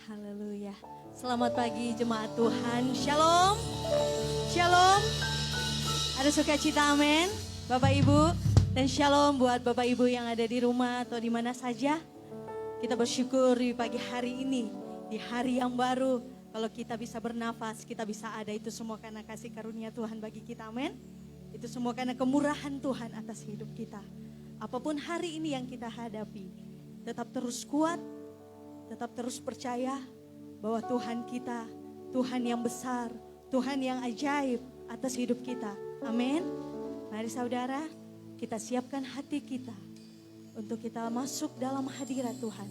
Haleluya. Selamat pagi jemaat Tuhan. Shalom. Shalom. Ada sukacita, amin. Bapak Ibu. Dan shalom buat Bapak Ibu yang ada di rumah atau di mana saja. Kita bersyukur di pagi hari ini. Di hari yang baru. Kalau kita bisa bernafas, kita bisa ada. Itu semua karena kasih karunia Tuhan bagi kita, amin. Itu semua karena kemurahan Tuhan atas hidup kita. Apapun hari ini yang kita hadapi. Tetap terus kuat. Tetap terus percaya bahwa Tuhan kita, Tuhan yang besar, Tuhan yang ajaib atas hidup kita. Amin. Mari saudara, kita siapkan hati kita untuk kita masuk dalam hadirat Tuhan.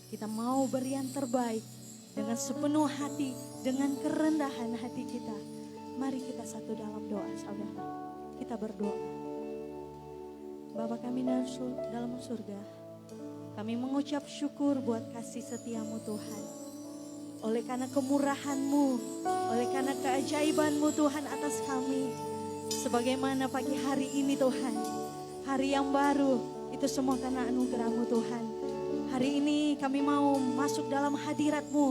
Kita mau beri yang terbaik dengan sepenuh hati, dengan kerendahan hati kita. Mari kita satu dalam doa saudara. Kita berdoa. Bapa kami dalam surga, kami mengucap syukur buat kasih setiamu Tuhan. Oleh karena kemurahan-Mu, oleh karena keajaiban-Mu Tuhan atas kami. Sebagaimana pagi hari ini Tuhan, hari yang baru, itu semua karena anugerah-Mu Tuhan. Hari ini kami mau masuk dalam hadirat-Mu.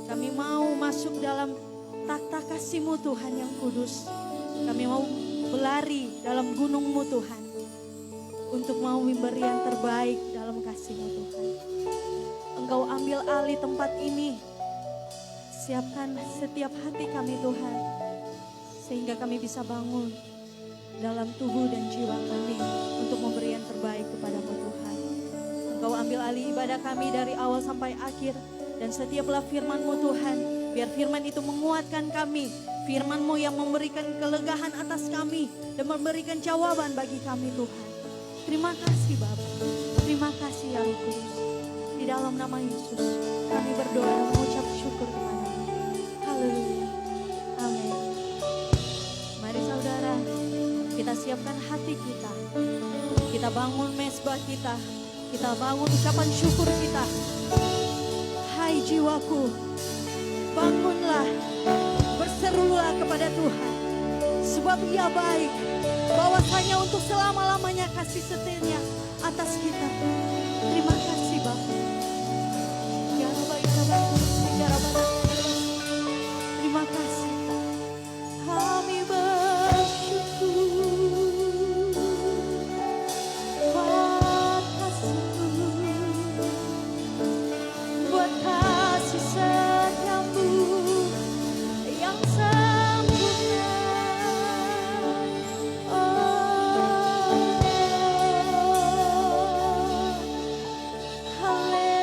Kami mau masuk dalam takhta kasih-Mu Tuhan yang kudus. Kami mau berlari dalam gunung-Mu Tuhan. Untuk mau memberi yang terbaik dalam kasih-Mu Tuhan. Engkau ambil alih tempat ini. Siapkan setiap hati kami Tuhan. Sehingga kami bisa bangun dalam tubuh dan jiwa kami. Untuk memberi yang terbaik kepada-Mu Tuhan. Engkau ambil alih ibadah kami dari awal sampai akhir. Dan setiaplah firman-Mu Tuhan. Biar firman itu menguatkan kami. Firman-Mu yang memberikan kelegaan atas kami. Dan memberikan jawaban bagi kami Tuhan. Terima kasih Bapa, terima kasih ya Roh Kudus. Di dalam nama Yesus kami berdoa dan mengucap syukur kepada-Mu. Haleluya, amin. Mari saudara, kita siapkan hati kita. Kita bangun mezbah kita, kita bangun ucapan syukur kita. Hai jiwaku, bangunlah, berserulah kepada Tuhan. Sebab Ia baik, bahwasanya untuk selama-lamanya kasih setianya atas kita. Terima kasih Bapa. Terima kasih. Kami bersyukur buat kasih-Mu, buat kasih setiamu yang sempurna. Hallelujah.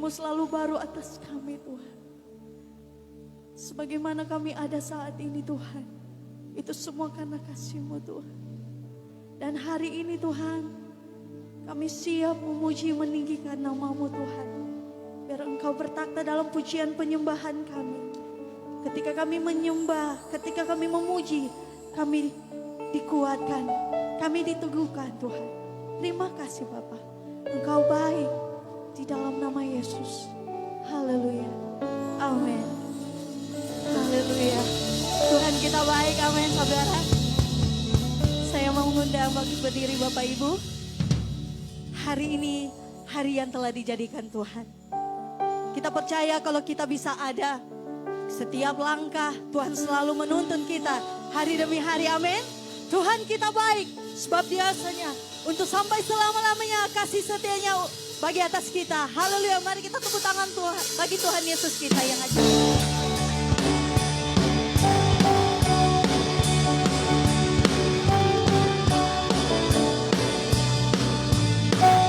kasih-Mu selalu baru atas kami Tuhan. Sebagaimana kami ada saat ini Tuhan, itu semua karena kasih-Mu Tuhan. Dan hari ini Tuhan, kami siap memuji meninggikan nama-Mu Tuhan. Biar Engkau bertakhta dalam pujian penyembahan kami. Ketika kami menyembah, ketika kami memuji, kami dikuatkan, kami diteguhkan Tuhan. Terima kasih Bapa, Engkau baik di dalam nama Yesus. Haleluya, amin. Haleluya, Tuhan kita baik, amin saudara. Saya mau mengundang bagi berdiri Bapak Ibu. Hari ini hari yang telah dijadikan Tuhan. Kita percaya kalau kita bisa ada, setiap langkah Tuhan selalu menuntun kita hari demi hari, amin. Tuhan kita baik, sebab biasanya untuk sampai selama-lamanya kasih setianya bagi atas kita. Haleluya, mari kita tepuk tangan Tuhan bagi Tuhan Yesus kita yang ajaib.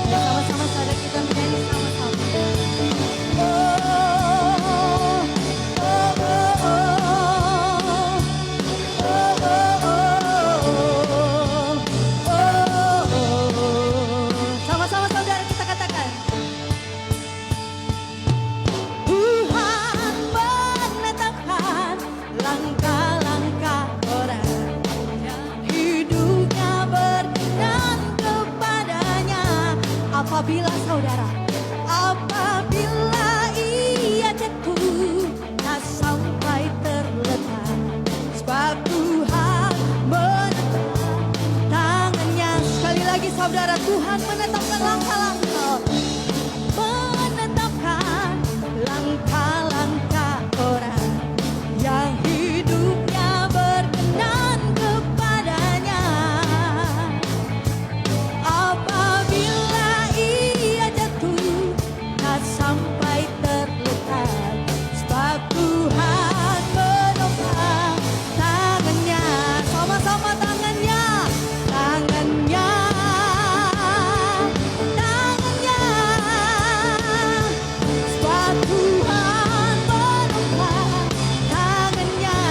Sama-sama saudara kita menyanyi sama-sama. Apabila saudara, apabila ia jatuh, tak sampai terletak, sebab Tuhan menetapkan tangannya. Sekali lagi saudara, Tuhan menetapkan langkah-langkah, menetapkan langkah-langkah orang yang hidupnya berkenan kepadanya. Sampai terletak, sebab Tuhan menopang tangannya. Sama-sama tangannya, tangannya, tangannya, sebab Tuhan menopang tangannya.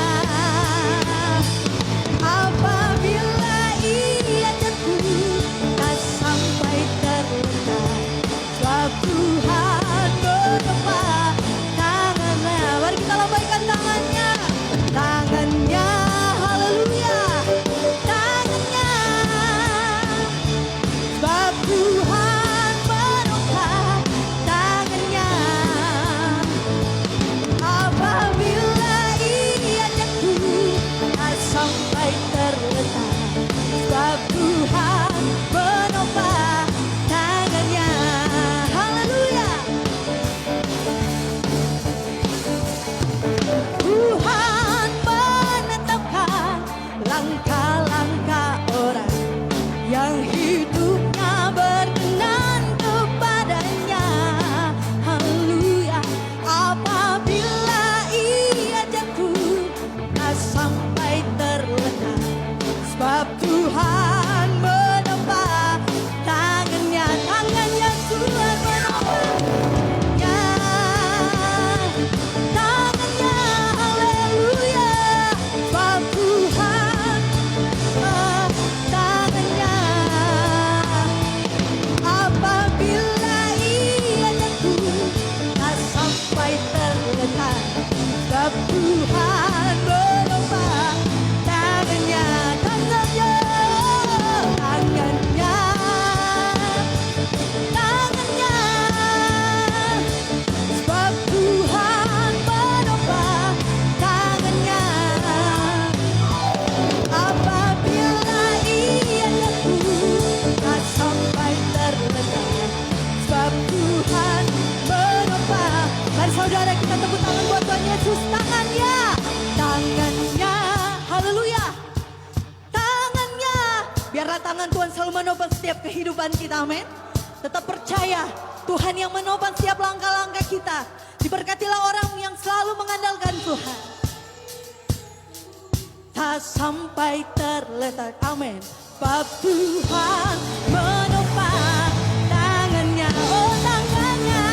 Apabila ia jatuh, tak sampai terletak, sebab Tuhan tangannya. Mari kita lambaikan tangannya, tangannya, haleluya, tangannya, sebab Tuhan menopang tangannya. Apabila ia jatuh, tak sampai terletak, sebab Tuhan menopang tangannya. Haleluya. Tuhan menetapkan langkah-langkah orang yang hidupnya berkenan kepadanya. Haleluya. Apabila ia jatuh, tak sampai terletak, sebab Tuhan menopang tangannya. Tangannya Tuhan menopang. Sebab Tuhan menopang tangannya, tangannya, tangannya, tangannya. Sebab Tuhan menopang tangannya. Apabila ia jatuh, tak sampai terletak, sebab Tuhan menopang. Mari saudara kita tepuk tangan buat Tuhan Yesus. Tangannya, tangannya, haleluya, tangannya. Biarlah tangan Tuhan selalu menopang setiap kehidupan kita, amin. Tetap percaya Tuhan yang menopang setiap langkah-langkah kita. Diberkatilah orang yang selalu mengandalkan Tuhan. Tak sampai terletak, amin. Sebab Tuhan menopang tangannya, oh tangannya.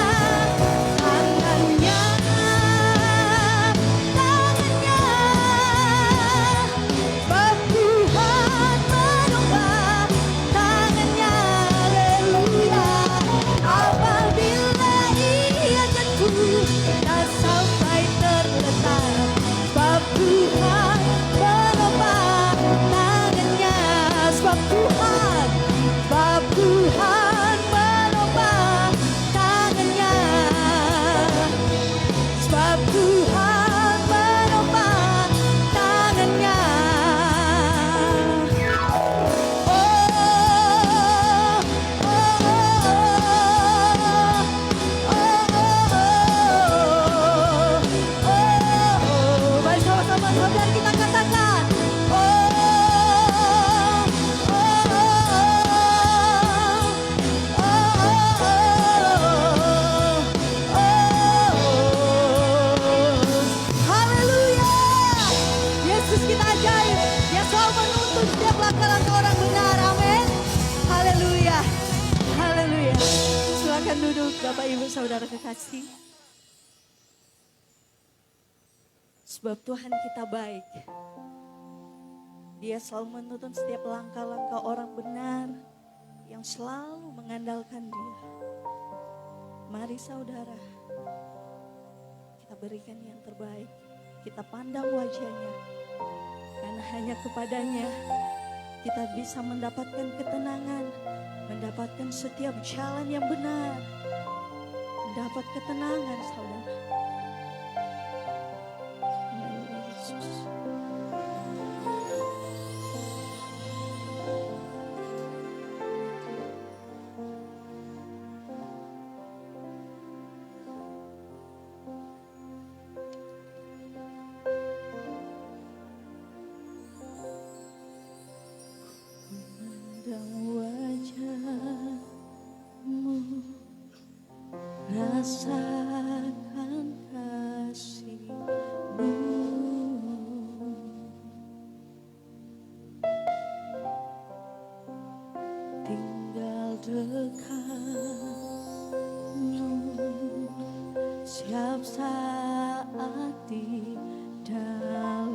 sebab Tuhan menopang tangannya. Mari sama-sama saudara kita katakan, haleluya. Yesus kita ajaib, yang selalu menuntun setiap langkah-langkah orang benar. Amin. Haleluya. Haleluya. Silakan duduk Bapak Ibu Saudara kekasih. Sebab Tuhan kita baik. Dia selalu menuntun setiap langkah-langkah orang benar yang selalu mengandalkan Dia. Mari saudara, kita berikan yang terbaik. Kita pandang wajahnya. Karena hanya kepadanya kita bisa mendapatkan ketenangan, mendapatkan setiap jalan yang benar, mendapat ketenangan saudara. Haleluya Yesus. Memandang wajahmu, rasakan kasih-Mu, tinggal dekatmu setiap saat di dalam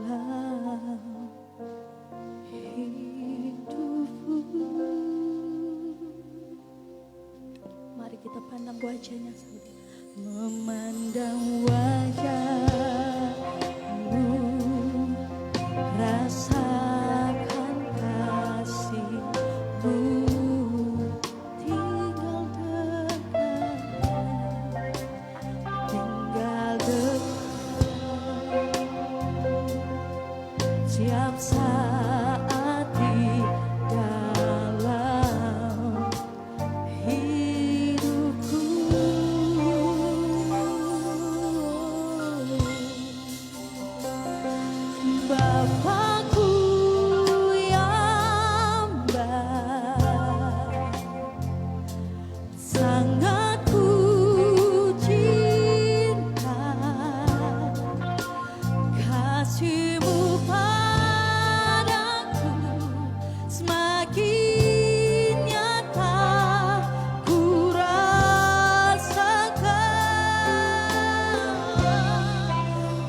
hidupku. Mari kita pandang wajahnya saudara. Memandang wajahmu, rasakan kasih-Mu, tinggal dekat, tinggal dekat, siap saat di dalam hidupku. Bapakku yang baik, sangat ku cinta, kasih-Mu padaku semakin nyata ku rasakan.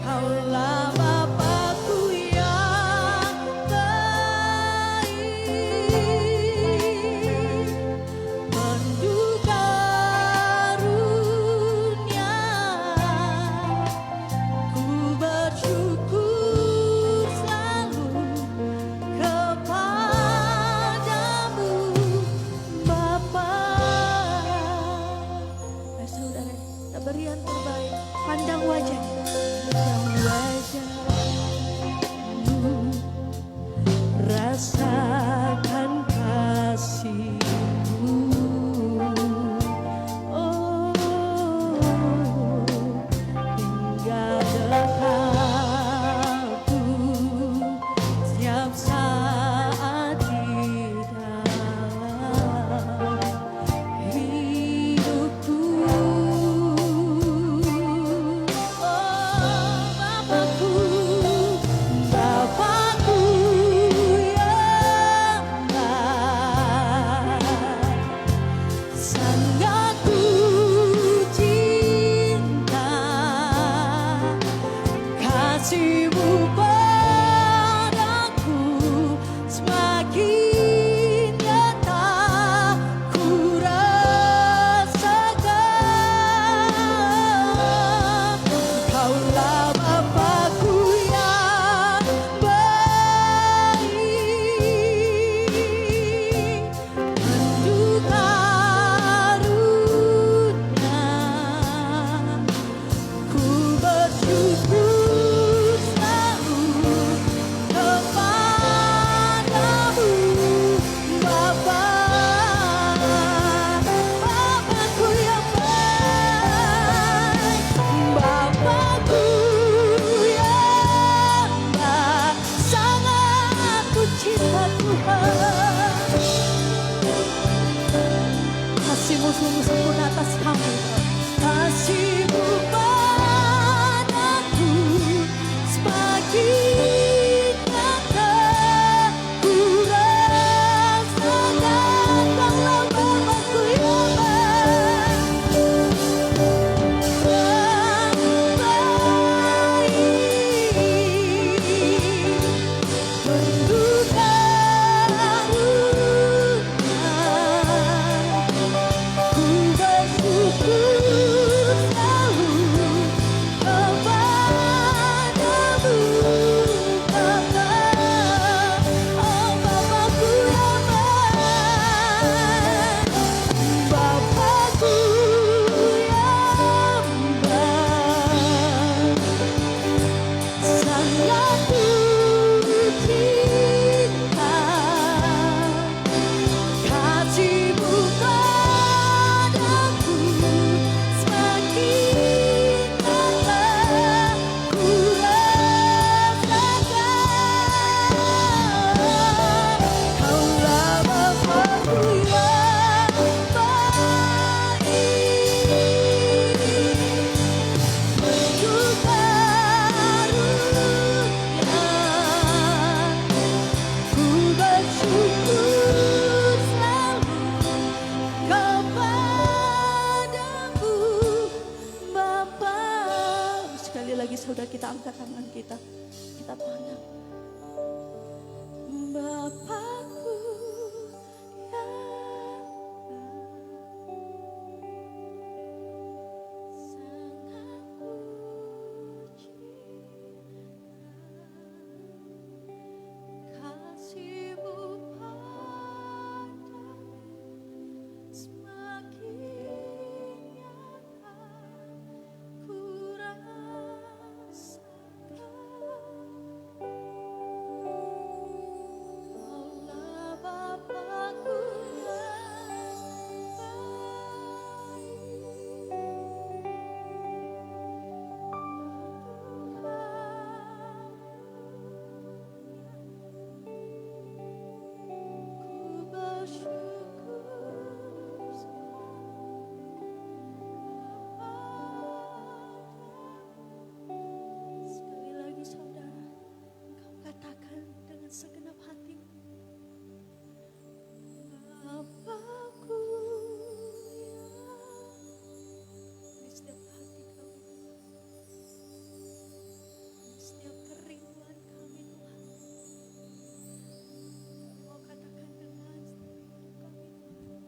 Kaulah Bapakku yang baik, penuh karunia, ku bersyukur selalu kepadamu Bapa. Saudara, kita beri yang terbaik. Pandang wajahnya, pandang wajahmu, rasakan kasih-Mu. Oh, tinggal dekatku setiap saat di dalam hidupku. Oh Bapakku, Bapakku yang baik, sangat ku cinta, kasih-Mu padaku semakin nyata ku rasakan. Kaulah Bapakku yang baik, penuh karunia, ku lagi saudara kita angkat tangan kita. Kita pandang. Bapakku yang sangat puji kasih-Mu padaku semakin nyata ku rasakan. Allah Bapakku sekali lagi saudara, engkau katakan dengan segenap hatimu, Bapakku yang di setiap hati kami, di setiap kerinduan kami Tuhan, mau katakan dengan setiap hidup kami Tuhan.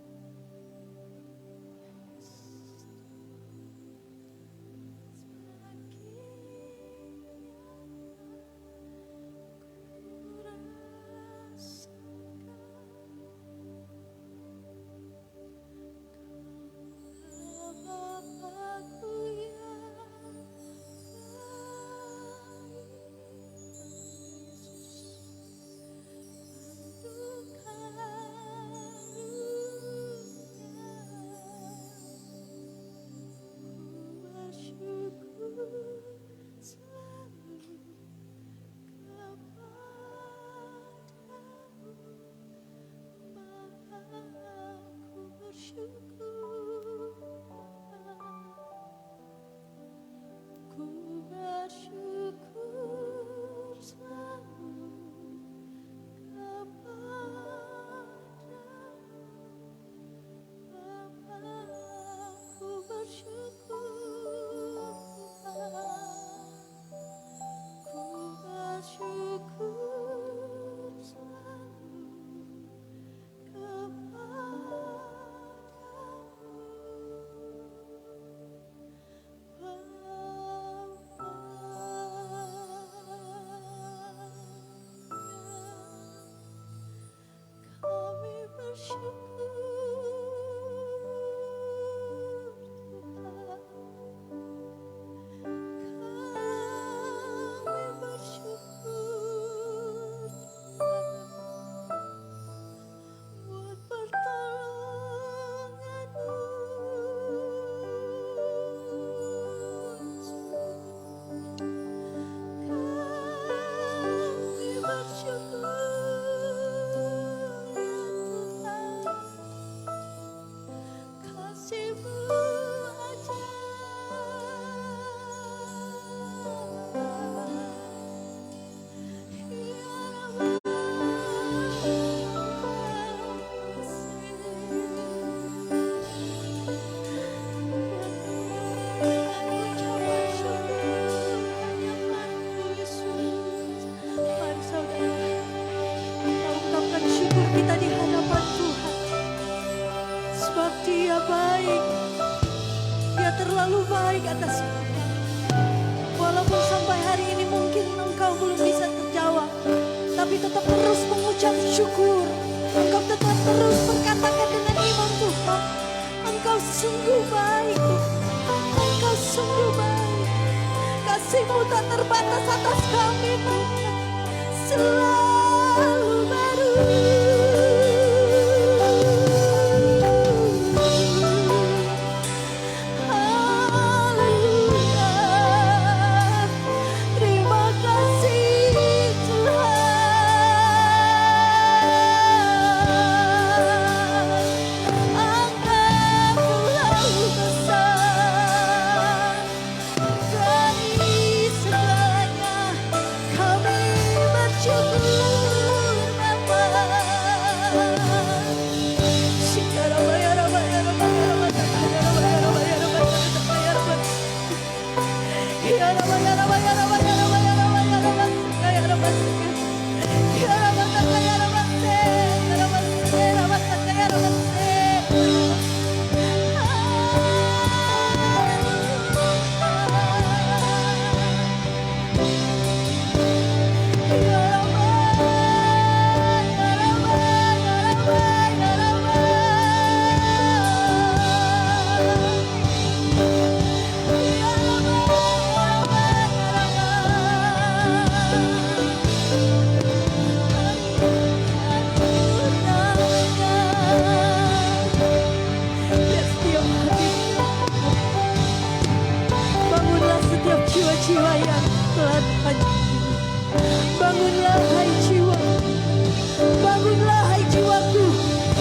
Terlalu baik atas kita. Walaupun sampai hari ini mungkin engkau belum bisa terjawab, tapi tetap terus mengucap syukur. Engkau tetap terus berkatakan dengan iman, Tuhan, Engkau sungguh baik, Engkau sungguh baik. Kasih-Mu tak terbatas atas kami, Tuhan, selalu baru. Kami bersyukur Jiwa yang telah hancur. Bangunlah hai jiwa, bangunlah hai jiwaku,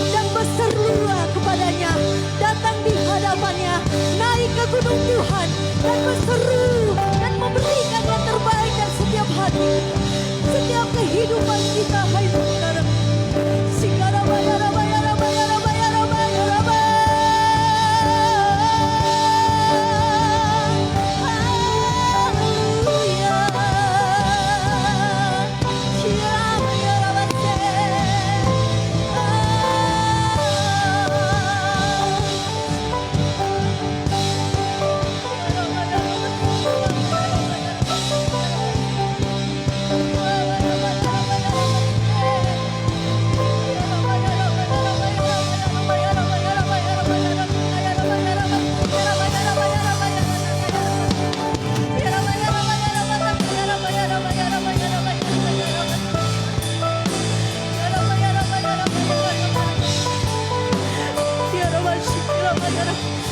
dan berserulah kepadanya. Datang di hadapannya, naik ke gunung Tuhan dan berseru dan memberikan yang terbaik dan setiap hati, setiap kehidupan kita. Hai saudara,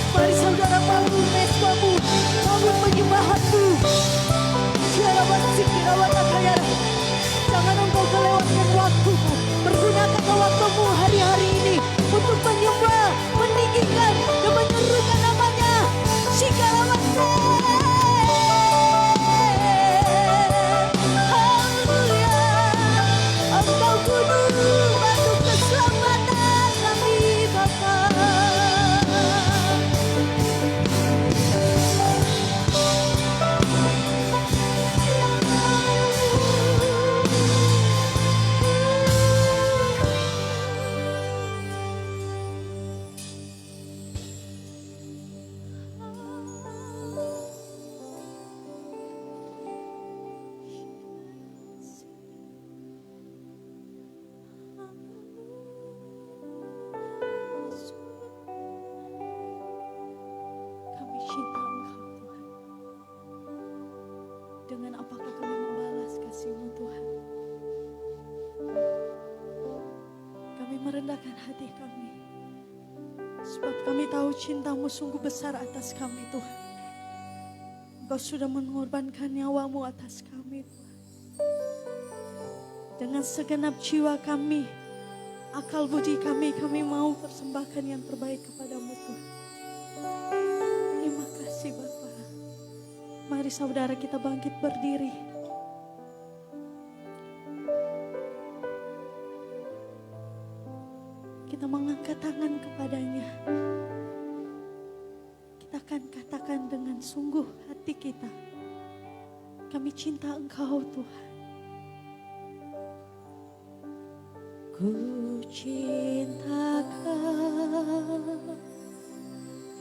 mari saudara bangun mesbamu, bangun penyembahanmu. Jangan engkau kelewatkan waktumu. Pergunakan waktumu hari-hari ini untuk menyembah, meninggikan dan menyerukan namanya. Haleluya. Engkau gunung batu keselamatan kami Bapa. Cinta Engkau Tuhan. Dengan apakah kami membalas kasih-Mu Tuhan? Kami merendahkan hati kami, sebab kami tahu cinta-Mu sungguh besar atas kami Tuhan. Engkau sudah mengorbankan nyawa-Mu atas kami Tuhan. Dengan segenap jiwa kami, akal budi kami mau persembahkan yang terbaik kepada-Mu Tuhan. Terima kasih Bapa. Mari saudara kita bangkit berdiri. Kita mengangkat tangan kepadanya. Kita akan katakan dengan sungguh hati kita, kami cinta Engkau Tuhan. Ku cinta Kau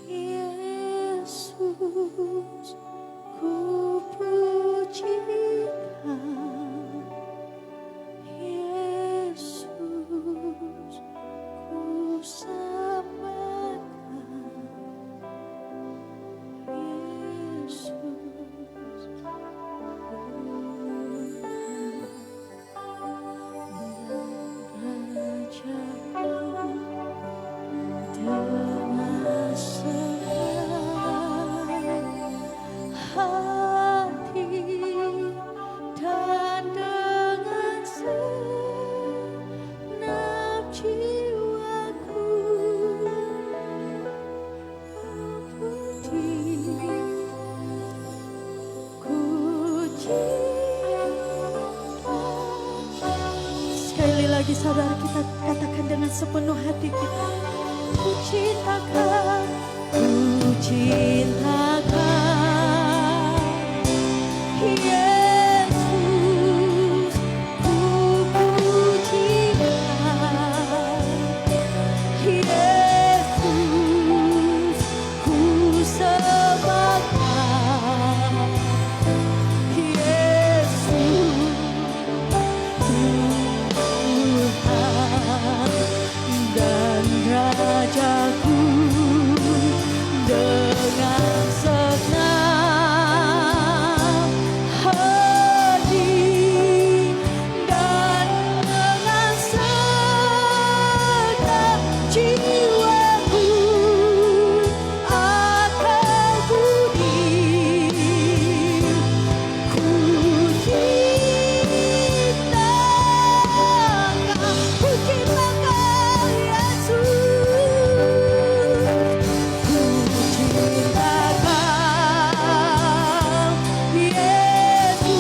Yesus, ku puji Kau Yesus, ku sembah Kau Yesus, lagi saudara kita katakan dengan sepenuh hati kita. Ku cinta Kau, ku cinta Kau Yesus, ku puji Kau. Yesus, ku sembah Kau. Yesus, Tuhan dan Rajaku, dengan senang hati dan dengan segenap jiwaku akan budi ku ciptakan Yesus, ku ciptakan Yesus, ku pujikan Yesus,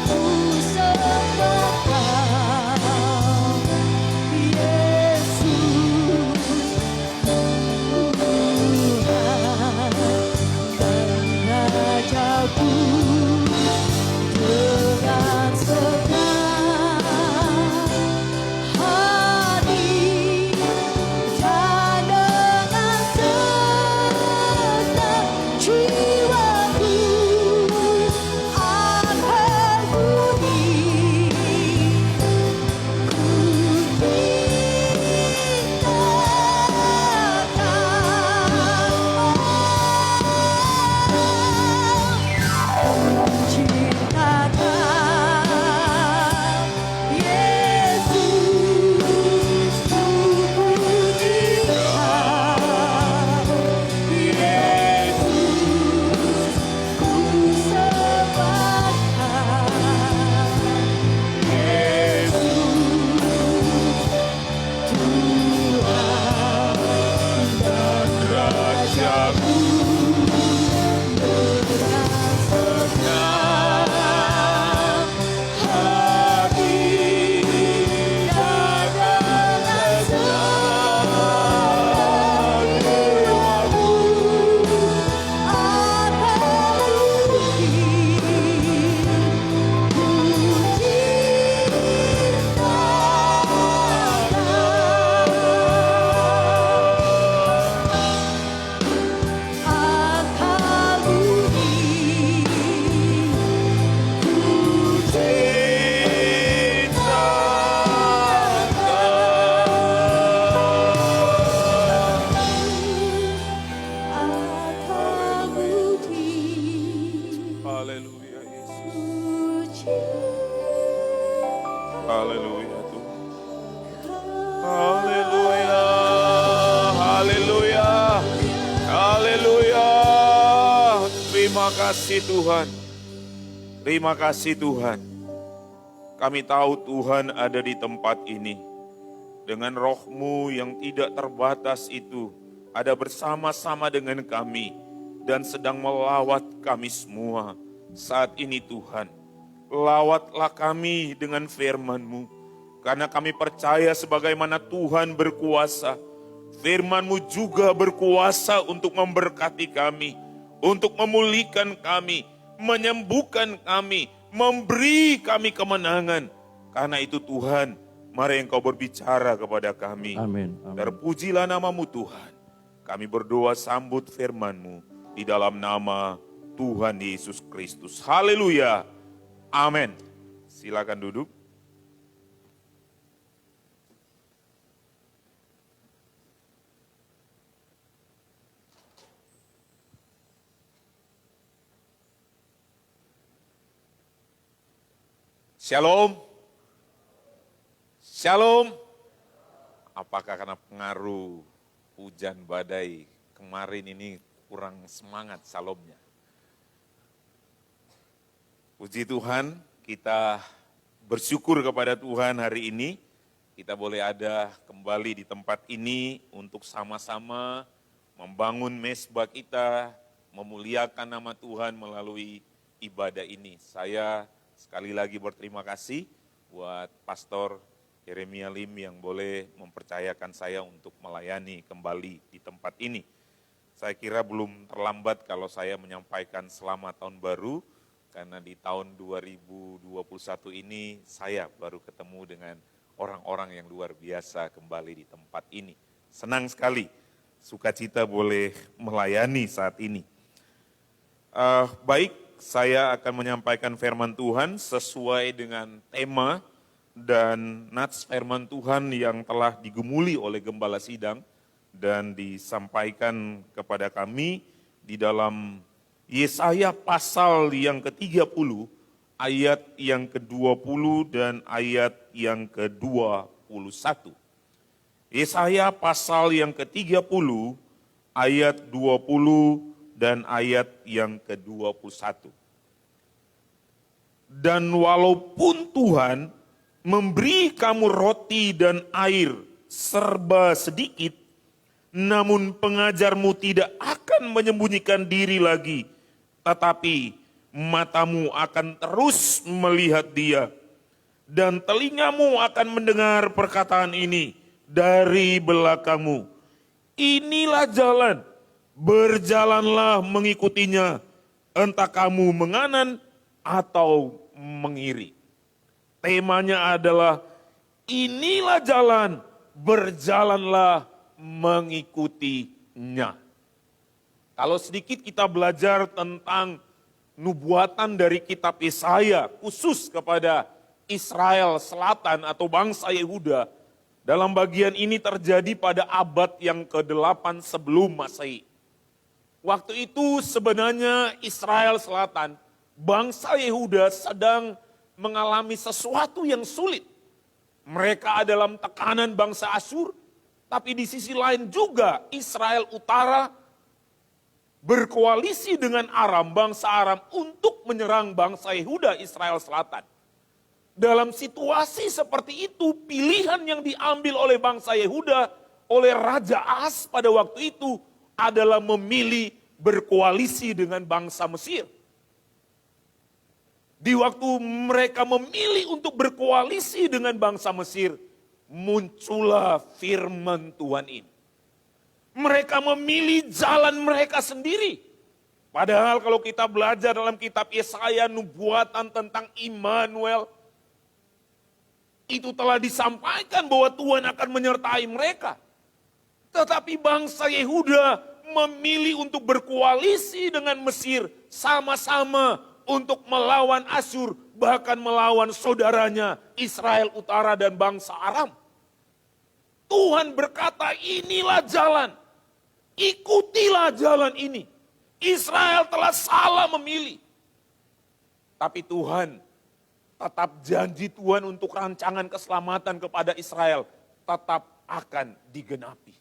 ku sembahkan Yesus, Tuhan dan Rajaku, dengan senang hati dan dengan segenap jiwaku akan budi ku ciptakan Yesus, ku pujikan Yesus, ku sembahkan Yesus, Tuhan dan Rajaku, dengan senang hati dan dengan segenap jiwaku akan budi ku ciptakan, akan budi akan budi Haleluya Yesus. ku Haleluya Tuhan. Haleluya. Haleluya. Haleluya. Terima kasih Tuhan. Terima kasih Tuhan. Kami tahu Tuhan ada di tempat ini. Dengan roh-Mu yang tidak terbatas itu, ada bersama-sama dengan kami dan sedang melawat kami semua saat ini Tuhan. Lawatlah kami dengan firman-Mu, karena kami percaya sebagaimana Tuhan berkuasa, firman-Mu juga berkuasa untuk memberkati kami, untuk memulihkan kami, menyembuhkan kami, memberi kami kemenangan. Karena itu Tuhan, mari Engkau berbicara kepada kami. Amin. Amin. Terpujilah nama-Mu Tuhan. Kami berdoa sambut firman-Mu di dalam nama Tuhan Yesus Kristus. Haleluya. Amin. Silakan duduk. Shalom. Shalom. Apakah karena pengaruh hujan badai kemarin ini kurang semangat shalomnya? Puji Tuhan, kita bersyukur kepada Tuhan hari ini. Kita boleh ada kembali di tempat ini untuk sama-sama membangun mezbah kita, memuliakan nama Tuhan melalui ibadah ini. Saya sekali lagi berterima kasih buat Pastor Yeremia Lim yang boleh mempercayakan saya untuk melayani kembali di tempat ini. Saya kira belum terlambat kalau saya menyampaikan selamat tahun baru, karena di tahun 2021 ini saya baru ketemu dengan orang-orang yang luar biasa kembali di tempat ini. Senang sekali, sukacita boleh melayani saat ini. Baik, saya akan menyampaikan firman Tuhan sesuai dengan tema dan nats firman Tuhan yang telah digumuli oleh Gembala Sidang dan disampaikan kepada kami di dalam Yesaya pasal yang ke-30, ayat yang ke-20 dan ayat yang ke-21. Yesaya pasal yang ke-30, ayat 20 dan ayat yang ke-21. Dan walaupun Tuhan memberi kamu roti dan air serba sedikit, namun pengajarmu tidak akan menyembunyikan diri lagi, tetapi matamu akan terus melihat Dia, dan telingamu akan mendengar perkataan ini dari belakangmu. Inilah jalan, berjalanlah mengikutinya, entah kamu menganan atau mengiri. Temanya adalah inilah jalan, berjalanlah mengikutinya. Kalau sedikit kita belajar tentang nubuatan dari kitab Yesaya khusus kepada Israel Selatan atau bangsa Yehuda, dalam bagian ini terjadi pada abad yang ke-8 sebelum Masehi. Waktu itu sebenarnya Israel Selatan, bangsa Yehuda sedang mengalami sesuatu yang sulit. Mereka dalam tekanan bangsa Asyur, tapi di sisi lain juga Israel Utara berkoalisi dengan Aram, bangsa Aram untuk menyerang bangsa Yehuda Israel Selatan. Dalam situasi seperti itu, pilihan yang diambil oleh bangsa Yehuda, oleh Raja Ahas pada waktu itu adalah memilih berkoalisi dengan bangsa Mesir. Di waktu mereka memilih untuk berkoalisi dengan bangsa Mesir, muncullah firman Tuhan ini. Mereka memilih jalan mereka sendiri. Padahal kalau kita belajar dalam kitab Yesaya, nubuatan tentang Immanuel, itu telah disampaikan bahwa Tuhan akan menyertai mereka. Tetapi bangsa Yehuda memilih untuk berkoalisi dengan Mesir, sama-sama untuk melawan Asyur, bahkan melawan saudaranya Israel Utara dan bangsa Aram. Tuhan berkata, inilah jalan, ikutilah jalan ini. Israel telah salah memilih. Tapi Tuhan, tetap janji Tuhan untuk rancangan keselamatan kepada Israel tetap akan digenapi.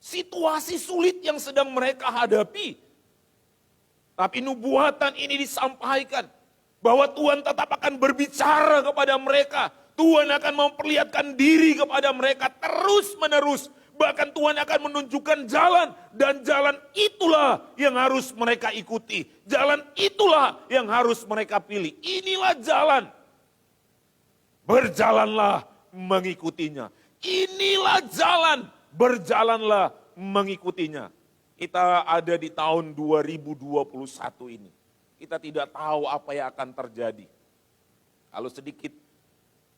Situasi sulit yang sedang mereka hadapi, tapi nubuatan ini disampaikan bahwa Tuhan tetap akan berbicara kepada mereka. Tuhan akan memperlihatkan diri kepada mereka terus menerus. Bahkan Tuhan akan menunjukkan jalan, dan jalan itulah yang harus mereka ikuti. Jalan itulah yang harus mereka pilih. Inilah jalan. Berjalanlah mengikutinya. Inilah jalan, berjalanlah mengikutinya. Kita ada di tahun 2021 ini. Kita tidak tahu apa yang akan terjadi. Kalau sedikit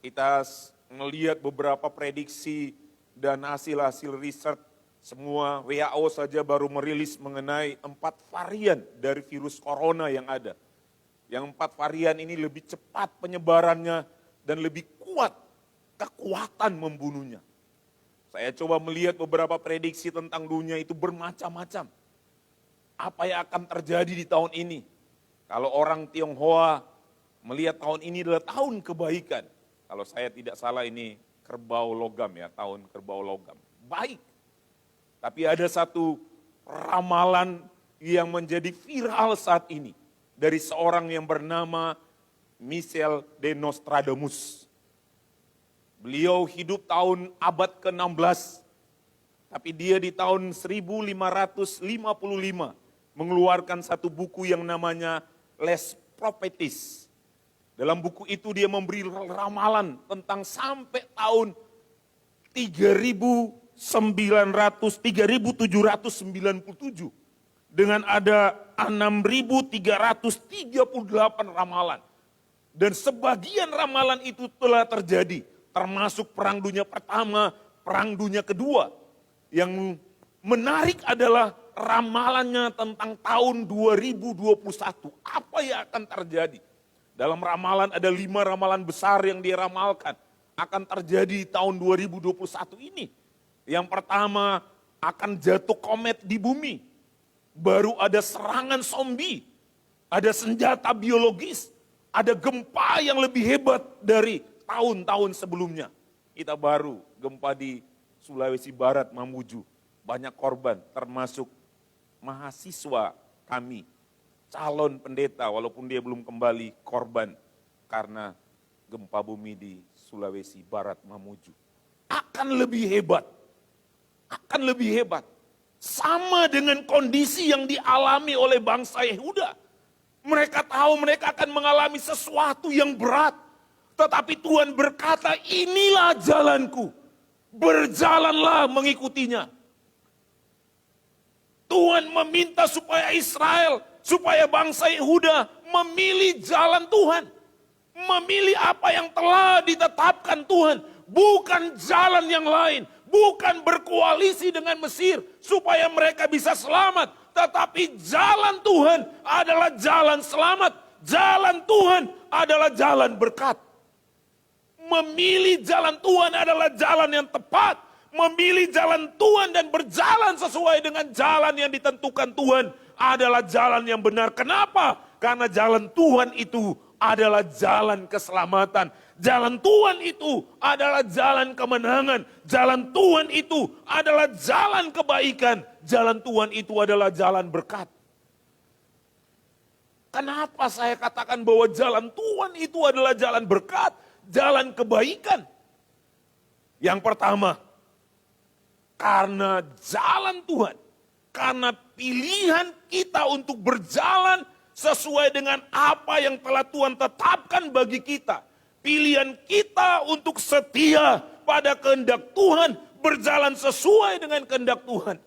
kita melihat beberapa prediksi dan hasil-hasil riset, semua WHO saja baru merilis mengenai 4 varian dari virus corona yang ada. Yang 4 varian ini lebih cepat penyebarannya dan lebih kuat kekuatan membunuhnya. Saya coba melihat beberapa prediksi tentang dunia itu bermacam-macam. Apa yang akan terjadi di tahun ini? Kalau orang Tionghoa melihat tahun ini adalah tahun kebaikan. Kalau saya tidak salah ini kerbau logam ya, tahun kerbau logam. Baik. Tapi ada satu ramalan yang menjadi viral saat ini. Dari seorang yang bernama Michel de Nostradamus. Beliau hidup tahun abad ke-16, tapi dia di tahun 1555 mengeluarkan satu buku yang namanya Les Prophéties. Dalam buku itu dia memberi ramalan tentang sampai tahun 3797 dengan ada 6338 ramalan. Dan sebagian ramalan itu telah terjadi, termasuk Perang Dunia Pertama, Perang Dunia Kedua. Yang menarik adalah ramalannya tentang tahun 2021. Apa yang akan terjadi? Dalam ramalan ada 5 ramalan besar yang diramalkan akan terjadi tahun 2021 ini. Yang pertama, akan jatuh komet di bumi. Baru ada serangan zombie, ada senjata biologis, ada gempa yang lebih hebat dari tahun-tahun sebelumnya. Kita baru gempa di Sulawesi Barat, Mamuju. Banyak korban, termasuk mahasiswa kami, calon pendeta, walaupun dia belum kembali, korban karena gempa bumi di Sulawesi Barat, Mamuju. Akan lebih hebat. Akan lebih hebat. Sama dengan kondisi yang dialami oleh bangsa Yehuda. Mereka tahu mereka akan mengalami sesuatu yang berat. Tetapi Tuhan berkata, inilah jalanku. Berjalanlah mengikutinya. Tuhan meminta supaya Israel, supaya bangsa Yehuda memilih jalan Tuhan. Memilih apa yang telah ditetapkan Tuhan. Bukan jalan yang lain. Bukan berkoalisi dengan Mesir supaya mereka bisa selamat. Tetapi jalan Tuhan adalah jalan selamat. Jalan Tuhan adalah jalan berkat. Memilih jalan Tuhan adalah jalan yang tepat. Memilih jalan Tuhan dan berjalan sesuai dengan jalan yang ditentukan Tuhan adalah jalan yang benar. Kenapa? Karena jalan Tuhan itu adalah jalan keselamatan. Jalan Tuhan itu adalah jalan kemenangan. Jalan Tuhan itu adalah jalan kebaikan. Jalan Tuhan itu adalah jalan berkat. Kenapa saya katakan bahwa jalan Tuhan itu adalah jalan berkat, jalan kebaikan? Yang pertama, karena jalan Tuhan, karena pilihan kita untuk berjalan sesuai dengan apa yang telah Tuhan tetapkan bagi kita. Pilihan kita untuk setia pada kehendak Tuhan, berjalan sesuai dengan kehendak Tuhan.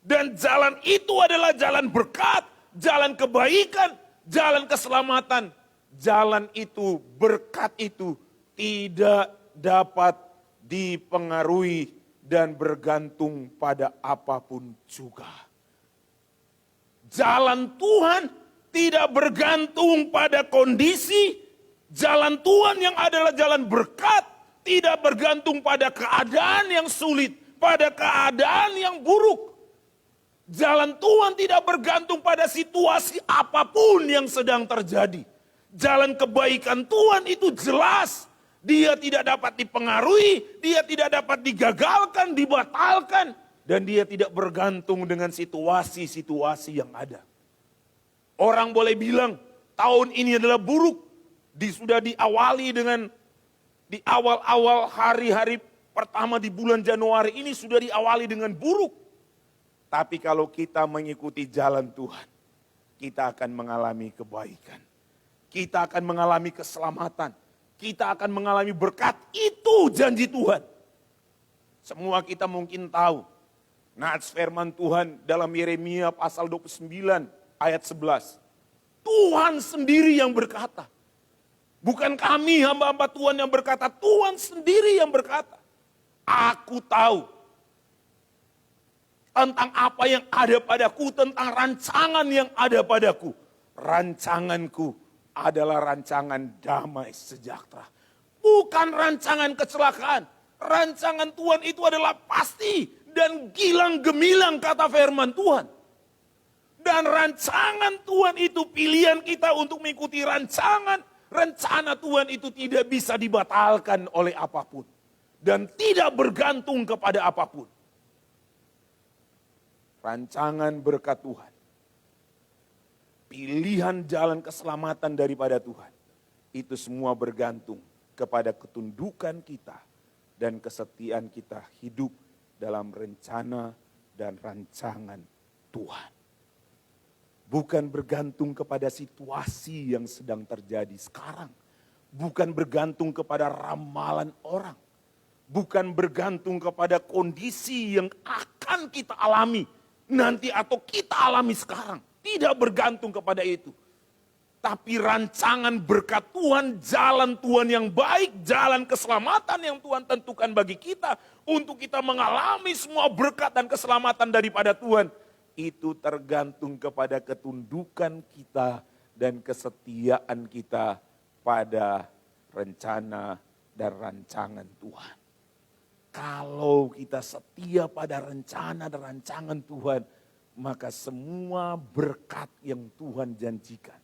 Dan jalan itu adalah jalan berkat, jalan kebaikan, jalan keselamatan. Jalan itu, berkat itu tidak dapat dipengaruhi dan bergantung pada apapun juga. Jalan Tuhan tidak bergantung pada kondisi. Jalan Tuhan yang adalah jalan berkat tidak bergantung pada keadaan yang sulit, pada keadaan yang buruk. Jalan Tuhan tidak bergantung pada situasi apapun yang sedang terjadi. Jalan kebaikan Tuhan itu jelas. Dia tidak dapat dipengaruhi, dia tidak dapat digagalkan, dibatalkan. Dan dia tidak bergantung dengan situasi-situasi yang ada. Orang boleh bilang tahun ini adalah buruk. Sudah diawali dengan di awal-awal hari-hari pertama di bulan Januari ini sudah diawali dengan buruk. Tapi kalau kita mengikuti jalan Tuhan, kita akan mengalami kebaikan. Kita akan mengalami keselamatan. Kita akan mengalami berkat. Itu janji Tuhan. Semua kita mungkin tahu. Nats firman Tuhan dalam Yeremia pasal 29 ayat 11. Tuhan sendiri yang berkata. Bukan kami hamba-hamba Tuhan yang berkata, Tuhan sendiri yang berkata. Aku tahu tentang apa yang ada padaku, tentang rancangan yang ada padaku. Rancanganku adalah rancangan damai sejahtera. Bukan rancangan kecelakaan. Rancangan Tuhan itu adalah pasti dan gilang gemilang kata firman Tuhan. Dan rancangan Tuhan itu pilihan kita untuk mengikuti rancangan. Rencana Tuhan itu tidak bisa dibatalkan oleh apapun. Dan tidak bergantung kepada apapun. Rancangan berkat Tuhan. Pilihan jalan keselamatan daripada Tuhan. Itu semua bergantung kepada ketundukan kita. Dan kesetiaan kita hidup dalam rencana dan rancangan Tuhan. Bukan bergantung kepada situasi yang sedang terjadi sekarang. bukan bergantung kepada ramalan orang, bukan bergantung kepada kondisi yang akan kita alami nanti atau kita alami sekarang. Tidak bergantung kepada itu. Tapi rancangan berkat Tuhan, jalan Tuhan yang baik, jalan keselamatan yang Tuhan tentukan bagi kita untuk kita mengalami semua berkat dan keselamatan daripada Tuhan. Itu tergantung kepada ketundukan kita dan kesetiaan kita pada rencana dan rancangan Tuhan. Kalau kita setia pada rencana dan rancangan Tuhan, maka semua berkat yang Tuhan janjikan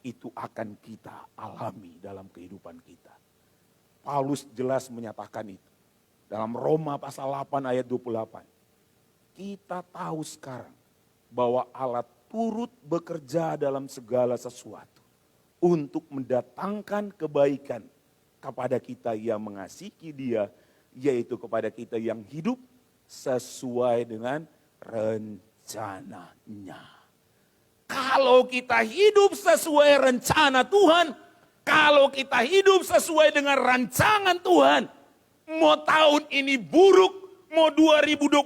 itu akan kita alami dalam kehidupan kita. Paulus jelas menyatakan itu. Dalam Roma pasal 8 ayat 28. Kita tahu sekarang bahwa Allah turut bekerja dalam segala sesuatu untuk mendatangkan kebaikan kepada kita yang mengasihi Dia, yaitu kepada kita yang hidup sesuai dengan rencananya. Kalau kita hidup sesuai rencana Tuhan, kalau kita hidup sesuai dengan rancangan Tuhan, mau tahun ini buruk, mau 2021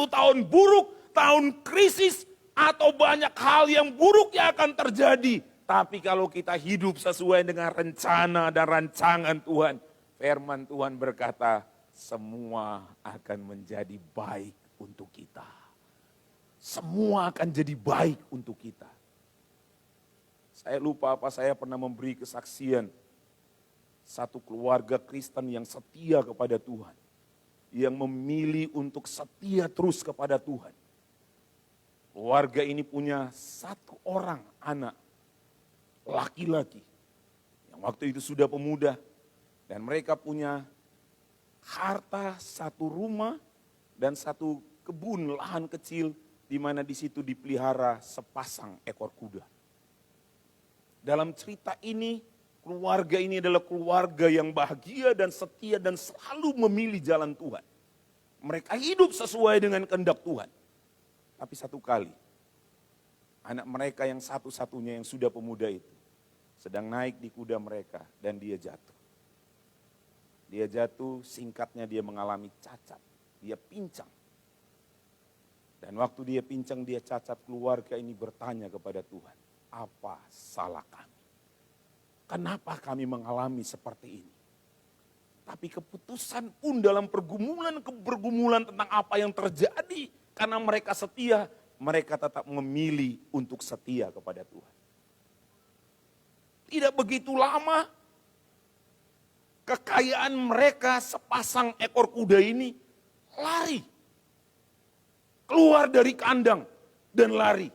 tahun buruk, tahun krisis, atau banyak hal yang buruk yang akan terjadi. Tapi kalau kita hidup sesuai dengan rencana dan rancangan Tuhan, firman Tuhan berkata, semua akan menjadi baik untuk kita. Semua akan jadi baik untuk kita. Saya lupa apa saya pernah memberi kesaksian. Satu keluarga Kristen yang setia kepada Tuhan. Yang memilih untuk setia terus kepada Tuhan. Keluarga ini punya satu orang anak. Laki-laki. Yang waktu itu sudah pemuda. Dan mereka punya harta, satu rumah dan satu kebun lahan kecil. Di mana di situ dipelihara sepasang ekor kuda. Dalam cerita ini, keluarga ini adalah keluarga yang bahagia dan setia dan selalu memilih jalan Tuhan. Mereka hidup sesuai dengan kehendak Tuhan. Tapi satu kali, anak mereka yang satu-satunya yang sudah pemuda itu, sedang naik di kuda mereka dan dia jatuh. Dia jatuh, singkatnya dia mengalami cacat, dia pincang. Dan waktu dia pincang, dia cacat, keluarga ini bertanya kepada Tuhan, apa salah kami? Kenapa kami mengalami seperti ini? Tapi keputusan pun dalam pergumulan tentang apa yang terjadi, karena mereka setia, mereka tetap memilih untuk setia kepada Tuhan. Tidak begitu lama, kekayaan mereka sepasang ekor kuda ini lari. Keluar dari kandang dan lari.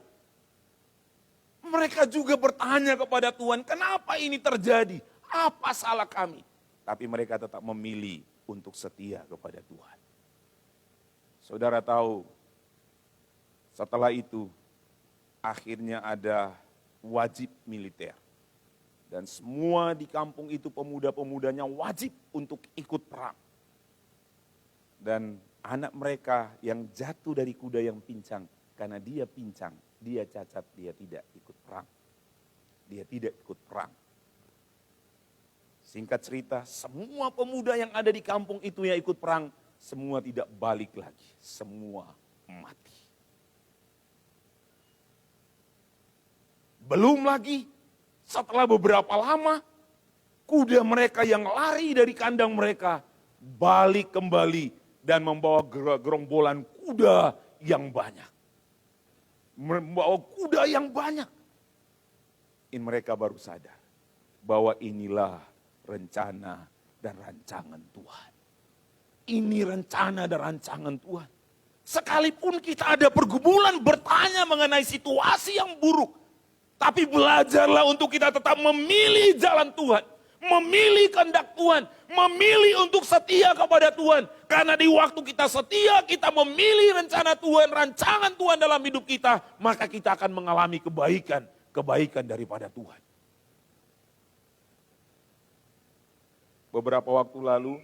Mereka juga bertanya kepada Tuhan, kenapa ini terjadi? Apa salah kami? Tapi mereka tetap memilih untuk setia kepada Tuhan. Saudara tahu, setelah itu akhirnya ada wajib militer. Dan semua di kampung itu pemuda-pemudanya wajib untuk ikut perang. Dan anak mereka yang jatuh dari kuda yang pincang, karena dia pincang, dia cacat, dia tidak ikut perang. Dia tidak ikut perang. Singkat cerita, semua pemuda yang ada di kampung itu yang ikut perang, semua tidak balik lagi, semua mati. Belum lagi, setelah beberapa lama, kuda mereka yang lari dari kandang mereka, balik kembali dan membawa gerombolan kuda yang banyak. Membawa kuda yang banyak. Ini mereka baru sadar bahwa inilah rencana dan rancangan Tuhan. Ini rencana dan rancangan Tuhan. Sekalipun kita ada pergumulan bertanya mengenai situasi yang buruk, tapi belajarlah untuk kita tetap memilih jalan Tuhan. Memilih kehendak Tuhan, memilih untuk setia kepada Tuhan. Karena di waktu kita setia, kita memilih rencana Tuhan, rancangan Tuhan dalam hidup kita, maka kita akan mengalami kebaikan daripada Tuhan. Beberapa waktu lalu,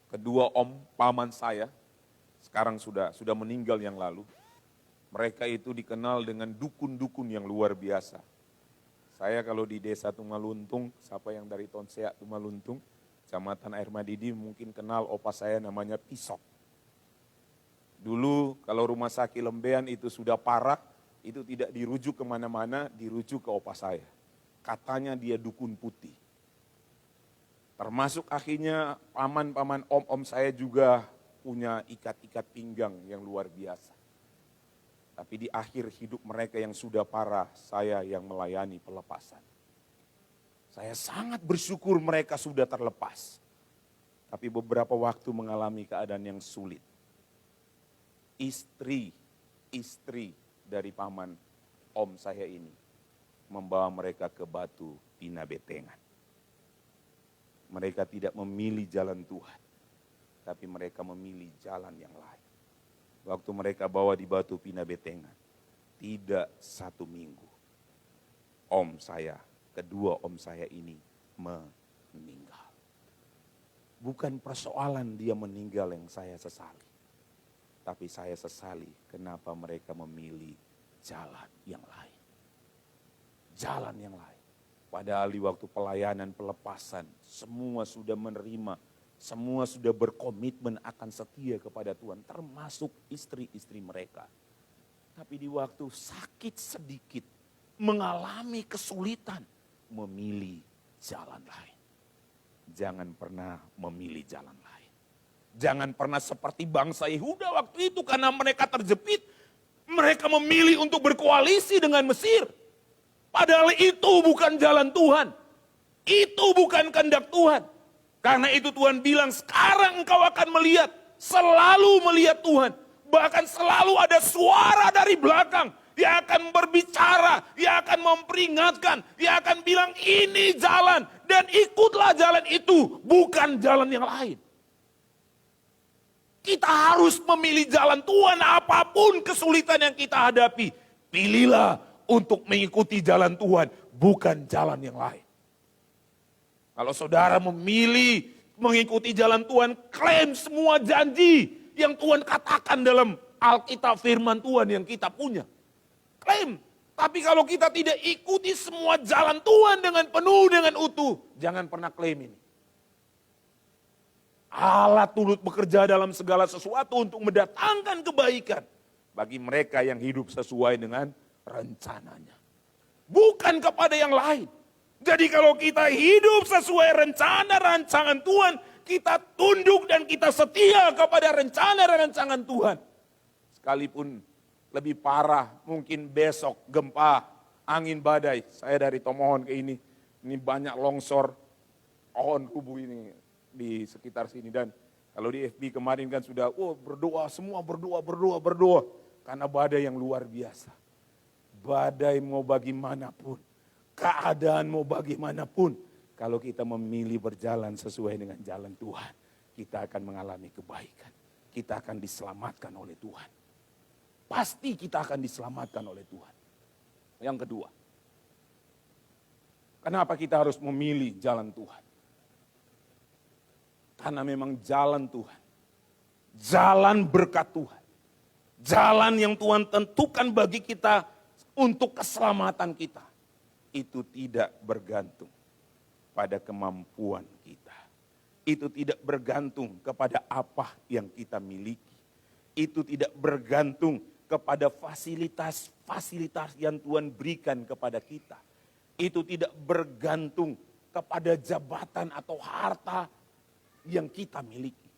kedua paman saya, sekarang sudah meninggal yang lalu, mereka itu dikenal dengan dukun-dukun yang luar biasa. Saya kalau di desa Tumaluntung, siapa yang dari Tonsea Tumaluntung, Kecamatan Air Madidi mungkin kenal opa saya namanya Pisok. Dulu kalau rumah sakit Lembean itu sudah parah, itu tidak dirujuk kemana-mana, dirujuk ke opa saya. Katanya dia dukun putih. Termasuk akhirnya paman-paman om-om saya juga punya ikat-ikat pinggang yang luar biasa. Tapi di akhir hidup mereka yang sudah parah, saya yang melayani pelepasan. Saya sangat bersyukur mereka sudah terlepas. Tapi beberapa waktu mengalami keadaan yang sulit. Istri dari paman om saya ini membawa mereka ke Batu Pinabetengan. Mereka tidak memilih jalan Tuhan, tapi mereka memilih jalan yang lain. Waktu mereka bawa di Batu Pinabetengan, tidak 1 minggu, kedua om saya ini meninggal. Bukan persoalan dia meninggal yang saya sesali, tapi saya sesali kenapa mereka memilih jalan yang lain. Jalan yang lain. Padahal di waktu pelayanan pelepasan, semua sudah menerima, semua sudah berkomitmen akan setia kepada Tuhan, termasuk istri-istri mereka. Tapi di waktu sakit sedikit, mengalami kesulitan, memilih jalan lain. Jangan pernah memilih jalan lain. Jangan pernah seperti bangsa Yehuda waktu itu, karena mereka terjepit, mereka memilih untuk berkoalisi dengan Mesir. Padahal itu bukan jalan Tuhan. Itu bukan kehendak Tuhan. Karena itu Tuhan bilang, sekarang engkau akan melihat, selalu melihat Tuhan. Bahkan selalu ada suara dari belakang yang akan berbicara, yang akan memperingatkan, yang akan bilang ini jalan dan ikutlah jalan itu, bukan jalan yang lain. Kita harus memilih jalan Tuhan apapun kesulitan yang kita hadapi. Pilihlah untuk mengikuti jalan Tuhan, bukan jalan yang lain. Kalau saudara memilih mengikuti jalan Tuhan, klaim semua janji yang Tuhan katakan dalam Alkitab firman Tuhan yang kita punya. Klaim. Tapi kalau kita tidak ikuti semua jalan Tuhan dengan penuh, dengan utuh, jangan pernah klaim ini. Allah turut bekerja dalam segala sesuatu untuk mendatangkan kebaikan bagi mereka yang hidup sesuai dengan rencananya. Bukan kepada yang lain. Jadi kalau kita hidup sesuai rencana rancangan Tuhan, kita tunduk dan kita setia kepada rencana dan rancangan Tuhan. Sekalipun lebih parah, mungkin besok gempa, angin badai. Saya dari Tomohon ke ini banyak longsor, pohon kubu ini di sekitar sini. Dan kalau di FB kemarin kan sudah, berdoa, semua berdoa. Karena badai yang luar biasa. Badai mau bagaimanapun, keadaan mau bagaimanapun, kalau kita memilih berjalan sesuai dengan jalan Tuhan, kita akan mengalami kebaikan. Kita akan diselamatkan oleh Tuhan. Pasti kita akan diselamatkan oleh Tuhan. Yang kedua, kenapa kita harus memilih jalan Tuhan? Karena memang jalan Tuhan, jalan berkat Tuhan, jalan yang Tuhan tentukan bagi kita untuk keselamatan kita, itu tidak bergantung pada kemampuan kita. Itu tidak bergantung kepada apa yang kita miliki. Itu tidak bergantung kepada fasilitas-fasilitas yang Tuhan berikan kepada kita. Itu tidak bergantung kepada jabatan atau harta yang kita miliki.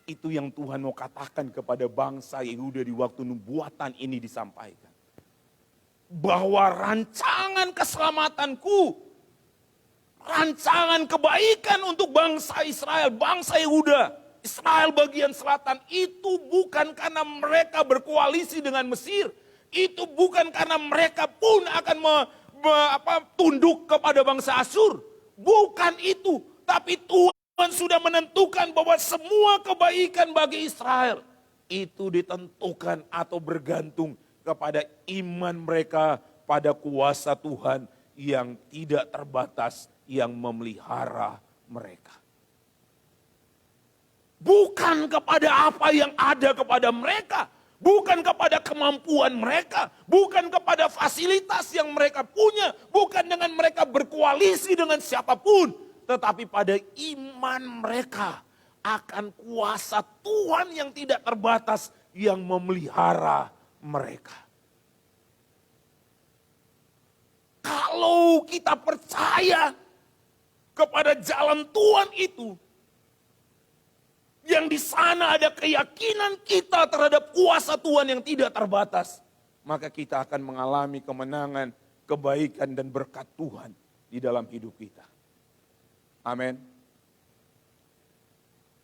Itu yang Tuhan mau katakan kepada bangsa Yehuda di waktu nubuatan ini disampaikan. Bahwa rancangan keselamatanku, rancangan kebaikan untuk bangsa Israel, bangsa Yehuda, Israel bagian selatan, itu bukan karena mereka berkoalisi dengan Mesir. Itu bukan karena mereka pun akan tunduk kepada bangsa Asyur. Bukan itu, tapi Tuhan sudah menentukan bahwa semua kebaikan bagi Israel itu ditentukan atau bergantung kepada iman mereka pada kuasa Tuhan yang tidak terbatas yang memelihara mereka. Bukan kepada apa yang ada kepada mereka, bukan kepada kemampuan mereka, bukan kepada fasilitas yang mereka punya, bukan dengan mereka berkoalisi dengan siapapun, tetapi pada iman mereka akan kuasa Tuhan yang tidak terbatas yang memelihara mereka. Kalau kita percaya kepada jalan Tuhan itu, yang di sana ada keyakinan kita terhadap kuasa Tuhan yang tidak terbatas, maka kita akan mengalami kemenangan, kebaikan dan berkat Tuhan di dalam hidup kita. Amin.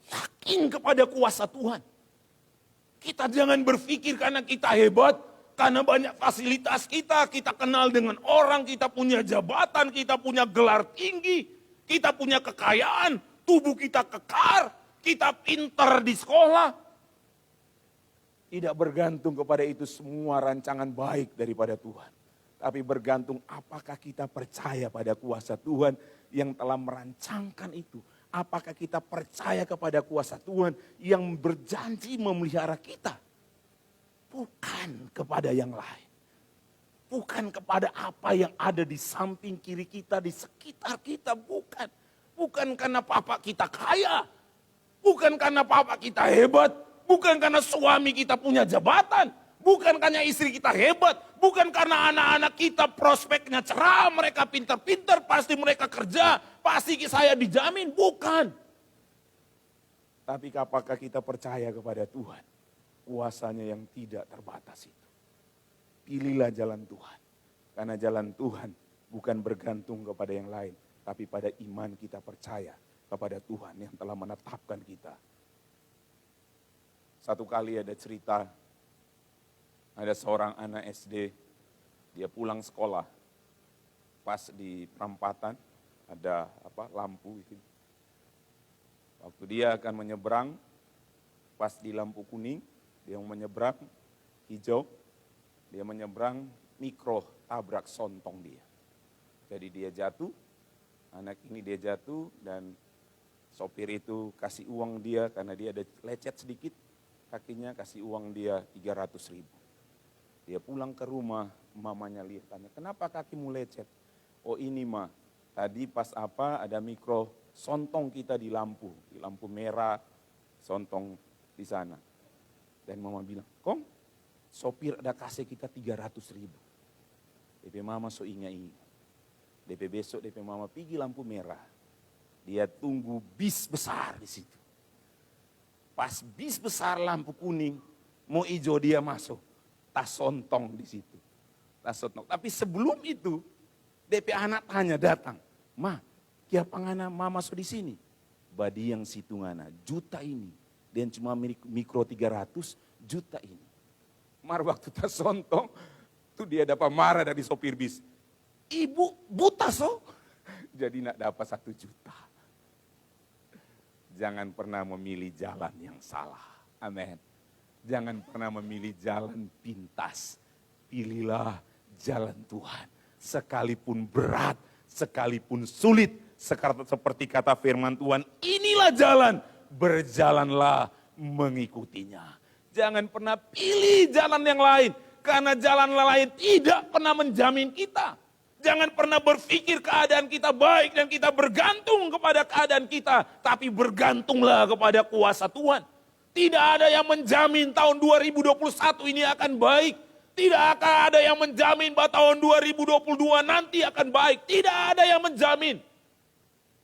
Yakin kepada kuasa Tuhan. Kita jangan berpikir karena kita hebat, karena banyak fasilitas kita kenal dengan orang, kita punya jabatan, kita punya gelar tinggi, kita punya kekayaan, tubuh kita kekar, kita pintar di sekolah. Tidak bergantung kepada itu semua rancangan baik daripada Tuhan. Tapi bergantung apakah kita percaya pada kuasa Tuhan yang telah merancangkan itu. Apakah kita percaya kepada kuasa Tuhan yang berjanji memelihara kita. Bukan kepada yang lain. Bukan kepada apa yang ada di samping kiri kita, di sekitar kita. Bukan. Bukan karena papa kita kaya. Bukan karena papa kita hebat. Bukan karena suami kita punya jabatan. Bukan karena istri kita hebat. Bukan karena anak-anak kita prospeknya cerah. Mereka pintar-pintar, pasti mereka kerja. Pasti saya dijamin. Bukan. Tapi apakah kita percaya kepada Tuhan? Kuasanya yang tidak terbatas itu. Pilihlah jalan Tuhan. Karena jalan Tuhan bukan bergantung kepada yang lain. Tapi pada iman kita percaya kepada Tuhan yang telah menetapkan kita. Satu kali ada cerita, ada seorang anak SD, dia pulang sekolah. Pas di perempatan ada lampu. Waktu dia akan menyeberang, pas di lampu kuning, dia mau menyeberang, hijau, dia menyeberang, mikro tabrak sontong dia. Jadi dia jatuh, anak ini dia jatuh dan sopir itu kasih uang dia karena dia ada lecet sedikit, kakinya kasih uang dia 300.000. Dia pulang ke rumah, mamanya lihat, tanya, kenapa kakimu lecet? Oh ini mah, tadi pas ada mikro sontong kita di lampu merah, sontong di sana. Dan mama bilang, Kong, sopir ada kasih kita 300.000. DP mama so ingat-ingat. DP besok DP mama pergi lampu merah. Dia tunggu bis besar di situ. Pas bis besar lampu kuning, mau hijau dia masuk. Tas sontong di situ. Tas sontong. Tapi sebelum itu, DP anak tanya datang, Ma, kia pangana mama so di sini? Badi yang situ ngana, juta ini. Dan cuma mikro 300 juta ini. Mar waktu tas sontong, tuh dia dapat marah dari sopir bis. Ibu buta so, jadi nak dapat 1 juta. Jangan pernah memilih jalan yang salah. Amin. Jangan pernah memilih jalan pintas. Pilihlah jalan Tuhan. Sekalipun berat, sekalipun sulit. Seperti kata firman Tuhan, inilah jalan. Berjalanlah mengikutinya. Jangan pernah pilih jalan yang lain. Karena jalan lain tidak pernah menjamin kita. Jangan pernah berpikir keadaan kita baik dan kita bergantung kepada keadaan kita. Tapi bergantunglah kepada kuasa Tuhan. Tidak ada yang menjamin tahun 2021 ini akan baik. Tidak akan ada yang menjamin bahwa tahun 2022 nanti akan baik. Tidak ada yang menjamin.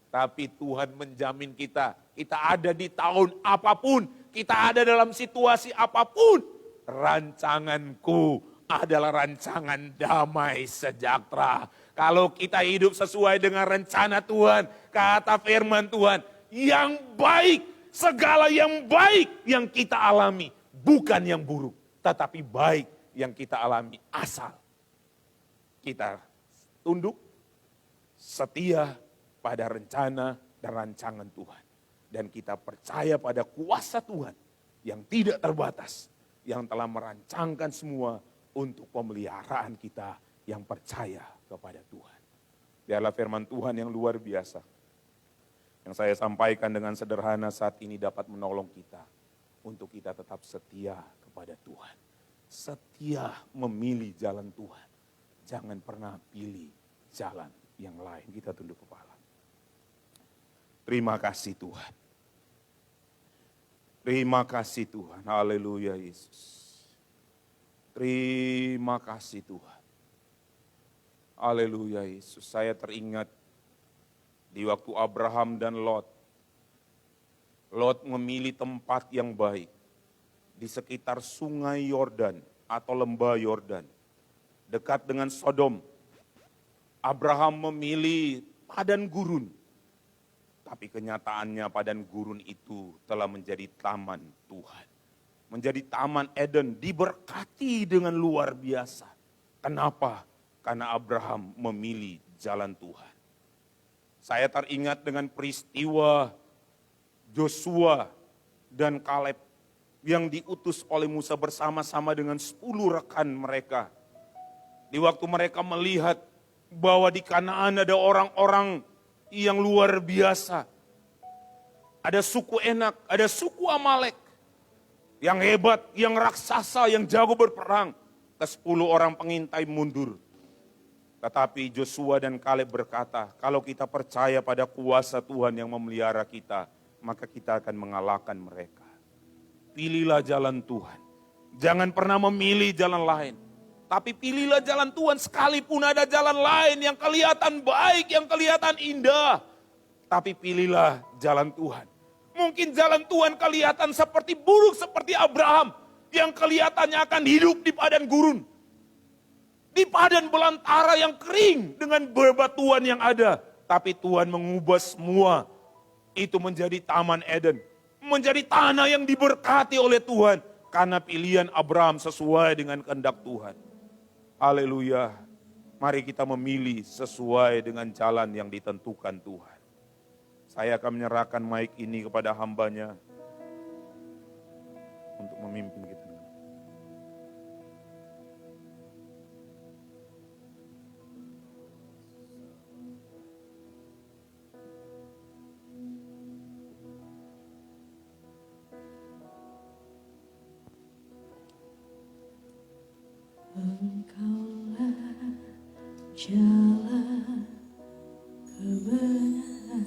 Tapi Tuhan menjamin kita. Kita ada di tahun apapun. Kita ada dalam situasi apapun. Rancanganku adalah rancangan damai sejahtera. Kalau kita hidup sesuai dengan rencana Tuhan, kata firman Tuhan, yang baik, segala yang baik yang kita alami, bukan yang buruk, tetapi baik yang kita alami asal kita tunduk, setia pada rencana dan rancangan Tuhan. Dan kita percaya pada kuasa Tuhan yang tidak terbatas, yang telah merancangkan semua untuk pemeliharaan kita yang percaya kepada Tuhan. Biarlah firman Tuhan yang luar biasa, yang saya sampaikan dengan sederhana saat ini dapat menolong kita, untuk kita tetap setia kepada Tuhan. Setia memilih jalan Tuhan. Jangan pernah pilih jalan yang lain. Kita tunduk kepala. Terima kasih Tuhan. Terima kasih Tuhan. Haleluya Yesus. Terima kasih Tuhan. Haleluya Yesus. Saya teringat di waktu Abraham dan Lot. Lot memilih tempat yang baik di sekitar sungai Yordan atau lembah Yordan. Dekat dengan Sodom. Abraham memilih padang gurun. Tapi kenyataannya padang gurun itu telah menjadi taman Tuhan. Menjadi taman Eden, diberkati dengan luar biasa. Kenapa? Karena Abraham memilih jalan Tuhan. Saya teringat dengan peristiwa Joshua dan Kaleb yang diutus oleh Musa bersama-sama dengan 10 rekan mereka. Di waktu mereka melihat bahwa di Kanaan ada orang-orang yang luar biasa. Ada suku Enak, ada suku Amalek. Yang hebat, yang raksasa, yang jago berperang. Ke-10 orang pengintai mundur. Tetapi Joshua dan Kaleb berkata, kalau kita percaya pada kuasa Tuhan yang memelihara kita, maka kita akan mengalahkan mereka. Pilihlah jalan Tuhan. Jangan pernah memilih jalan lain. Tapi pilihlah jalan Tuhan sekalipun ada jalan lain yang kelihatan baik, yang kelihatan indah. Tapi pilihlah jalan Tuhan. Mungkin jalan Tuhan kelihatan seperti buruk seperti Abraham. Yang kelihatannya akan hidup di padang gurun. Di padang belantara yang kering dengan bebatuan yang ada. Tapi Tuhan mengubah semua itu menjadi taman Eden. Menjadi tanah yang diberkati oleh Tuhan. Karena pilihan Abraham sesuai dengan kehendak Tuhan. Haleluya. Mari kita memilih sesuai dengan jalan yang ditentukan Tuhan. Saya akan menyerahkan mic ini kepada hambanya untuk memimpin kita. Engkaulah jalan kebenaran,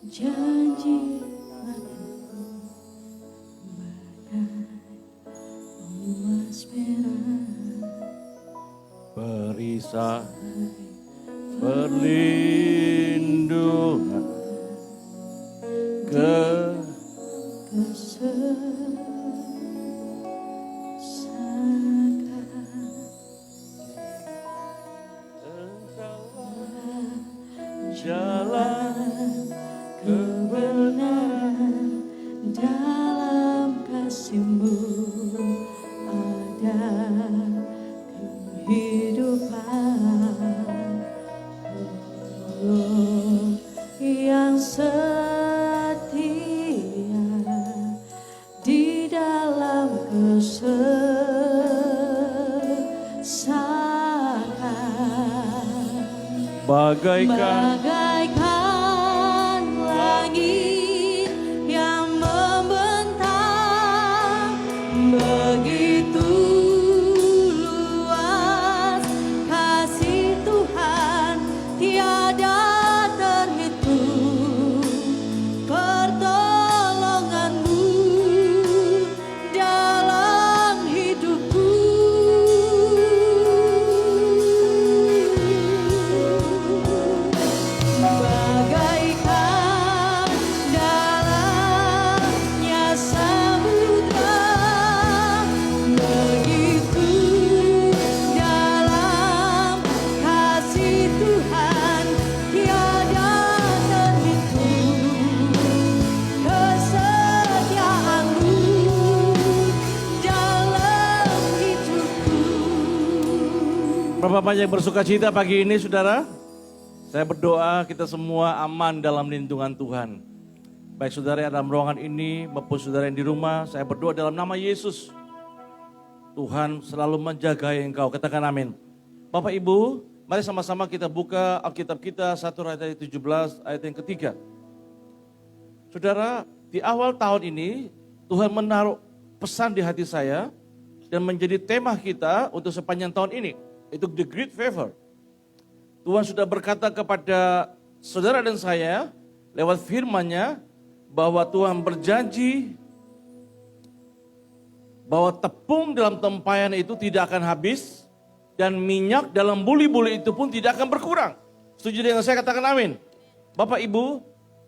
janji hatiku bagai emas perak, perisai perlindungan jalan kebenaran, dalam kasih-Mu ada kehidupan. Oh, yang setia di dalam kesesakan, bagaikan langit yang membentang, begitu luas kasih Tuhan, tiada terhitung pertolongan-Mu dalam hidupku. Bagaikan dalamnya samudra, begitu dalam kasih Tuhan, tiada terhitung kesetiaan-Mu dalam hidupku. Berapa banyak yang bersuka cita pagi ini saudara? Saya berdoa kita semua aman dalam lindungan Tuhan. Baik saudara yang dalam ruangan ini maupun saudara yang di rumah, saya berdoa dalam nama Yesus. Tuhan selalu menjaga engkau, katakan amin. Bapak Ibu, mari sama-sama kita buka Alkitab kita 1 Raja 17 ayat yang ketiga. Saudara, di awal tahun ini Tuhan menaruh pesan di hati saya dan menjadi tema kita untuk sepanjang tahun ini. Itu The Great Favor. Tuhan sudah berkata kepada saudara dan saya lewat firman-Nya bahwa Tuhan berjanji bahwa tepung dalam tempayan itu tidak akan habis dan minyak dalam buli-buli itu pun tidak akan berkurang. Setuju dengan saya? Katakan amin. Bapak Ibu,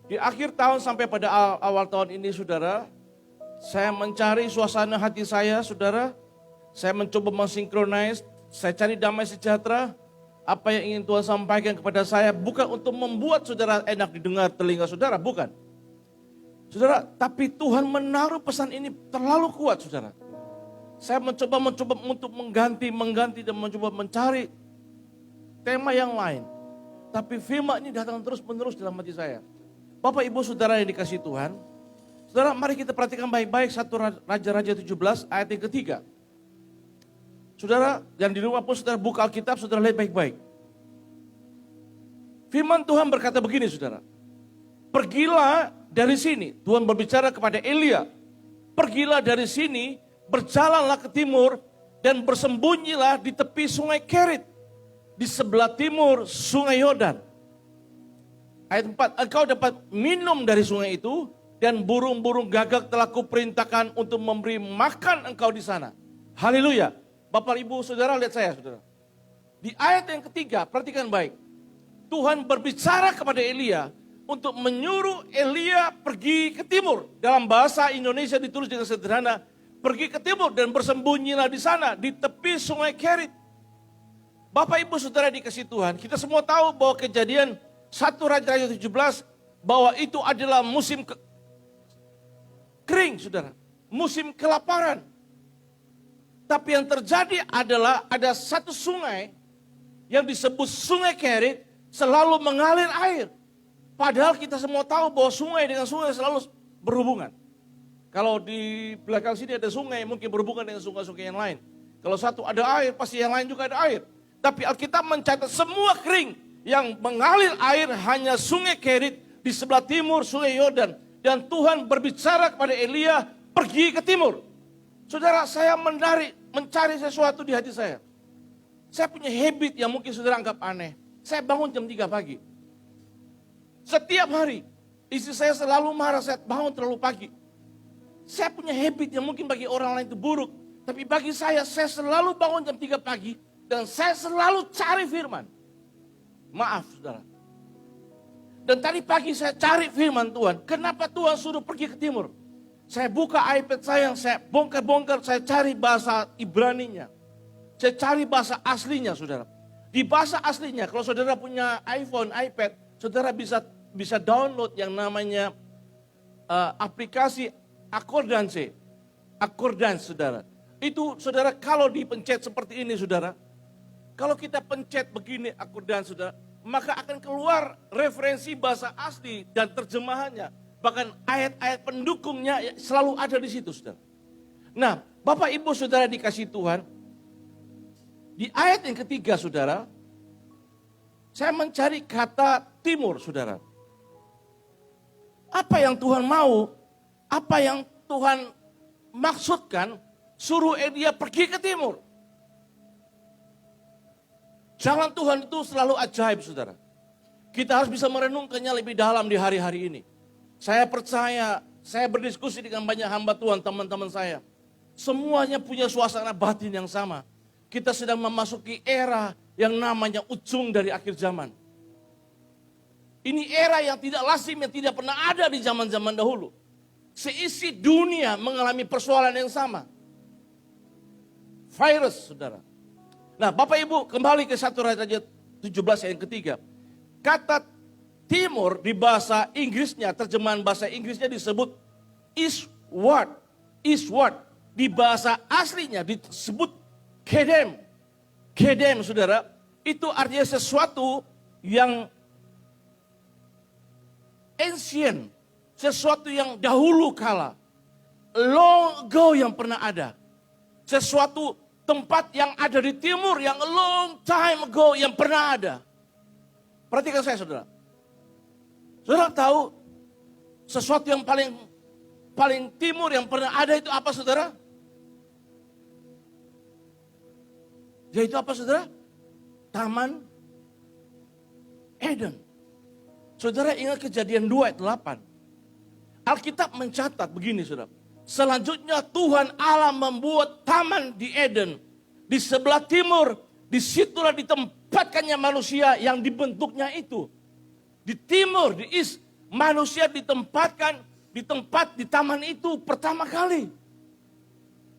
di akhir tahun sampai pada awal tahun ini saudara, saya mencari suasana hati saya saudara. Saya mencoba mensinkronis, saya cari damai sejahtera. Apa yang ingin Tuhan sampaikan kepada saya bukan untuk membuat saudara enak didengar telinga saudara, bukan. Saudara, tapi Tuhan menaruh pesan ini terlalu kuat saudara. Saya mencoba untuk mengganti dan mencoba mencari tema yang lain. Tapi firman ini datang terus menerus dalam hati saya. Bapak Ibu Saudara yang dikasihi Tuhan, saudara mari kita perhatikan baik-baik 1 Raja-Raja 17 ayat yang ketiga. Saudara yang di rumah pun saudara buka Alkitab, saudara lihat baik-baik. Firman Tuhan berkata begini saudara. Pergilah dari sini, Tuhan berbicara kepada Elia. Pergilah dari sini, berjalanlah ke timur dan bersembunyilah di tepi sungai Kerit. Di sebelah timur sungai Yordan. Ayat 4, engkau dapat minum dari sungai itu dan burung-burung gagak telah kuperintahkan untuk memberi makan engkau di sana. Haleluya. Bapak Ibu Saudara lihat saya saudara. Di ayat yang ketiga, perhatikan baik. Tuhan berbicara kepada Elia untuk menyuruh Elia pergi ke timur. Dalam bahasa Indonesia ditulis dengan sederhana, pergi ke timur dan bersembunyilah di sana di tepi sungai Kerit. Bapak Ibu Saudara dikasihi Tuhan, kita semua tahu bahwa kejadian 1 Raja-Raja 17 bahwa itu adalah musim kering saudara, musim kelaparan. Tapi yang terjadi adalah ada satu sungai yang disebut sungai Kerit selalu mengalir air. Padahal kita semua tahu bahwa sungai dengan sungai selalu berhubungan. Kalau di belakang sini ada sungai mungkin berhubungan dengan sungai-sungai yang lain. Kalau satu ada air pasti yang lain juga ada air. Tapi Alkitab mencatat semua kering yang mengalir air hanya sungai Kerit di sebelah timur sungai Yordan. Dan Tuhan berbicara kepada Elia pergi ke timur. Saudara saya mencari sesuatu di hati saya. Saya punya habit yang mungkin saudara anggap aneh. Saya bangun jam 3 pagi. Setiap hari istri saya selalu marah saya bangun terlalu pagi. Saya punya habit yang mungkin bagi orang lain itu buruk. Tapi bagi saya selalu bangun jam 3 pagi. Dan saya selalu cari firman. Maaf saudara. Dan tadi pagi saya cari firman Tuhan. Kenapa Tuhan suruh pergi ke timur? Saya buka iPad saya bongkar-bongkar, saya cari bahasa Ibraninya. Saya cari bahasa aslinya saudara. Di bahasa aslinya, kalau saudara punya iPhone, iPad, saudara bisa download yang namanya aplikasi Accordance saudara. Itu saudara kalau dipencet seperti ini saudara. Kalau kita pencet begini Accordance saudara, maka akan keluar referensi bahasa asli dan terjemahannya. Bahkan ayat-ayat pendukungnya selalu ada di situ saudara. Nah Bapak Ibu Saudara dikasihi Tuhan. Di ayat yang ketiga saudara, saya mencari kata timur saudara. Apa yang Tuhan mau, apa yang Tuhan maksudkan, suruh Elia pergi ke timur. Jalan Tuhan itu selalu ajaib saudara. Kita harus bisa merenungkannya lebih dalam di hari-hari ini. Saya percaya, saya berdiskusi dengan banyak hamba Tuhan, teman-teman saya. Semuanya punya suasana batin yang sama. Kita sedang memasuki era yang namanya ujung dari akhir zaman. Ini era yang tidak lazim, yang tidak pernah ada di zaman-zaman dahulu. Seisi dunia mengalami persoalan yang sama. Virus, saudara. Nah, Bapak Ibu kembali ke 1 Raja 17 yang ketiga. Kata timur di bahasa Inggrisnya, terjemahan bahasa Inggrisnya disebut eastward. Eastward. Di bahasa aslinya disebut kedem. Kedem, saudara, itu artinya sesuatu yang ancient. Sesuatu yang dahulu kala. Long ago yang pernah ada. Sesuatu tempat yang ada di timur yang long time ago yang pernah ada. Perhatikan saya saudara. Saudara tahu sesuatu yang paling timur yang pernah ada itu apa saudara? Yaitu apa saudara? Taman Eden. Saudara ingat Kejadian 2 ayat 8. Alkitab mencatat begini saudara. Selanjutnya Tuhan Allah membuat taman di Eden. Di sebelah timur, disitulah ditempatkannya manusia yang dibentuknya itu. Di timur, di east, manusia ditempatkan di tempat di taman itu pertama kali.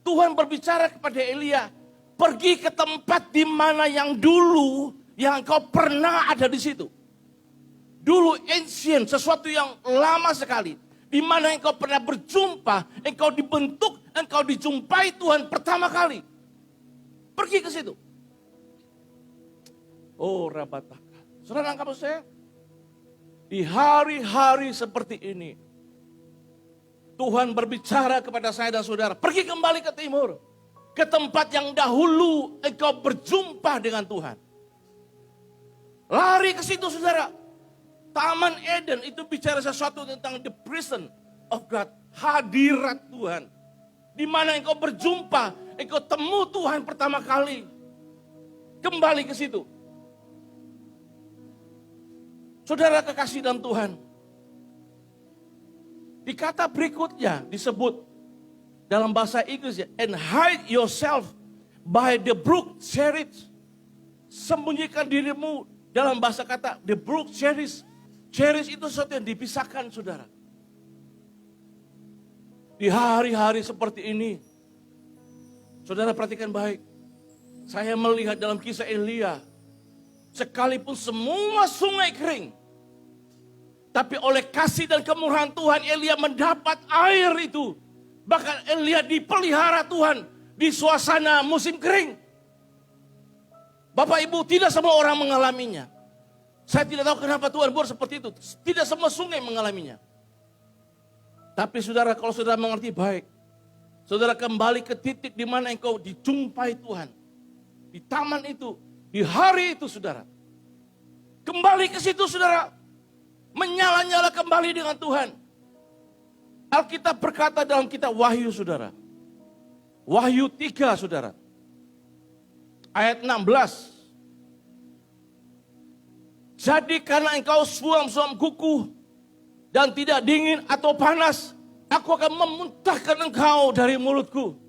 Tuhan berbicara kepada Elia, pergi ke tempat di mana yang dulu, yang engkau pernah ada di situ. Dulu ancient, sesuatu yang lama sekali. Di mana engkau pernah berjumpa, engkau dibentuk, engkau dijumpai Tuhan pertama kali. Pergi ke situ. Oh Rabataka. Saudara nangkap saya? Di hari-hari seperti ini, Tuhan berbicara kepada saya dan saudara, pergi kembali ke timur. Ke tempat yang dahulu engkau berjumpa dengan Tuhan. Lari ke situ saudara. Taman Eden itu bicara sesuatu tentang the presence of God. Hadirat Tuhan. Di mana engkau berjumpa, engkau temu Tuhan pertama kali. Kembali ke situ. Saudara kekasih dalam Tuhan. Di kata berikutnya disebut dalam bahasa Inggris, and hide yourself by the brook Cherith. Sembunyikan dirimu dalam bahasa kata the brook Cherith. Cherith itu sesuatu yang dipisahkan saudara. Di hari-hari seperti ini, saudara perhatikan baik. Saya melihat dalam kisah Elia, sekalipun semua sungai kering, tapi oleh kasih dan kemurahan Tuhan, Elia mendapat air itu. Bahkan Elia dipelihara Tuhan di suasana musim kering. Bapak Ibu, tidak semua orang mengalaminya. Saya tidak tahu kenapa Tuhan buat seperti itu. Tidak semua sungai mengalaminya. Tapi saudara, kalau saudara mengerti baik, saudara kembali ke titik di mana engkau dijumpai Tuhan. Di taman itu, di hari itu saudara. Kembali ke situ saudara. Menyala-nyala kembali dengan Tuhan. Alkitab berkata dalam kitab Wahyu saudara. Wahyu 3 saudara. Ayat 16. Jadi karena engkau suam-suam kuku dan tidak dingin atau panas, aku akan memuntahkan engkau dari mulutku.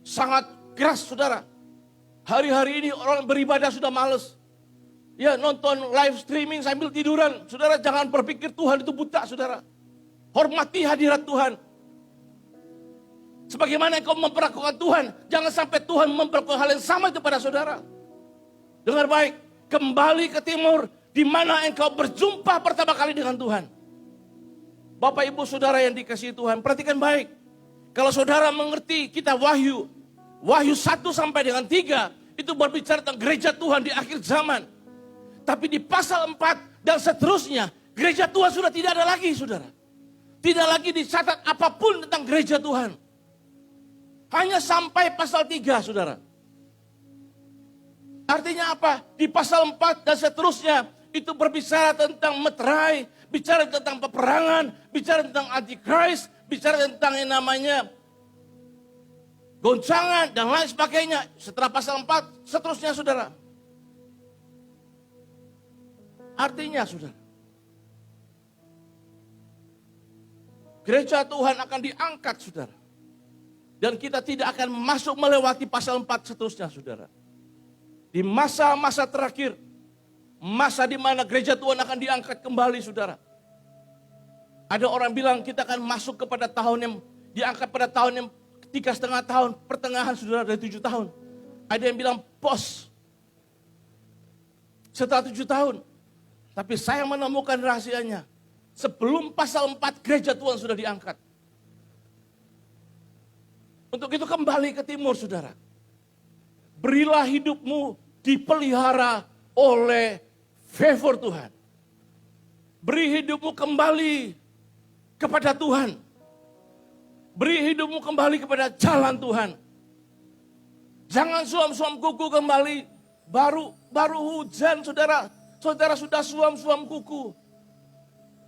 Sangat keras saudara. Hari-hari ini orang beribadah sudah males. Ya nonton live streaming sambil tiduran. Saudara jangan berpikir Tuhan itu buta saudara. Hormati hadirat Tuhan. Sebagaimana engkau memperlakukan Tuhan, jangan sampai Tuhan memperlakukan hal yang sama kepada saudara. Dengar baik, kembali ke timur. Di mana engkau berjumpa pertama kali dengan Tuhan. Bapak ibu saudara yang dikasihi Tuhan, perhatikan baik. Kalau saudara mengerti kita Wahyu 1 sampai dengan 3, itu berbicara tentang gereja Tuhan di akhir zaman. Tapi di pasal 4 dan seterusnya, gereja Tuhan sudah tidak ada lagi saudara. Tidak lagi dicatat apapun tentang gereja Tuhan. Hanya sampai pasal 3 saudara. Artinya apa? Di pasal 4 dan seterusnya, itu berbicara tentang meterai, bicara tentang peperangan, bicara tentang antikris, bicara tentang yang namanya goncangan dan lain sebagainya. Setelah pasal 4, seterusnya saudara. Artinya saudara, gereja Tuhan akan diangkat saudara. Dan kita tidak akan masuk melewati pasal 4 seterusnya saudara. Di masa-masa terakhir, masa di mana gereja Tuhan akan diangkat kembali saudara. Ada orang bilang kita akan masuk kepada tahun yang diangkat pada tahun yang 3,5 tahun, pertengahan saudara dari 7 tahun. Ada yang bilang pos setelah 7 tahun. Tapi saya menemukan rahasianya. Sebelum pasal 4 gereja Tuhan sudah diangkat. Untuk itu kembali ke timur saudara. Berilah hidupmu dipelihara oleh favor Tuhan. Beri hidupmu kembali kepada Tuhan. Beri hidupmu kembali kepada jalan Tuhan. Jangan suam-suam kuku kembali. Baru hujan saudara. Saudara sudah suam-suam kuku.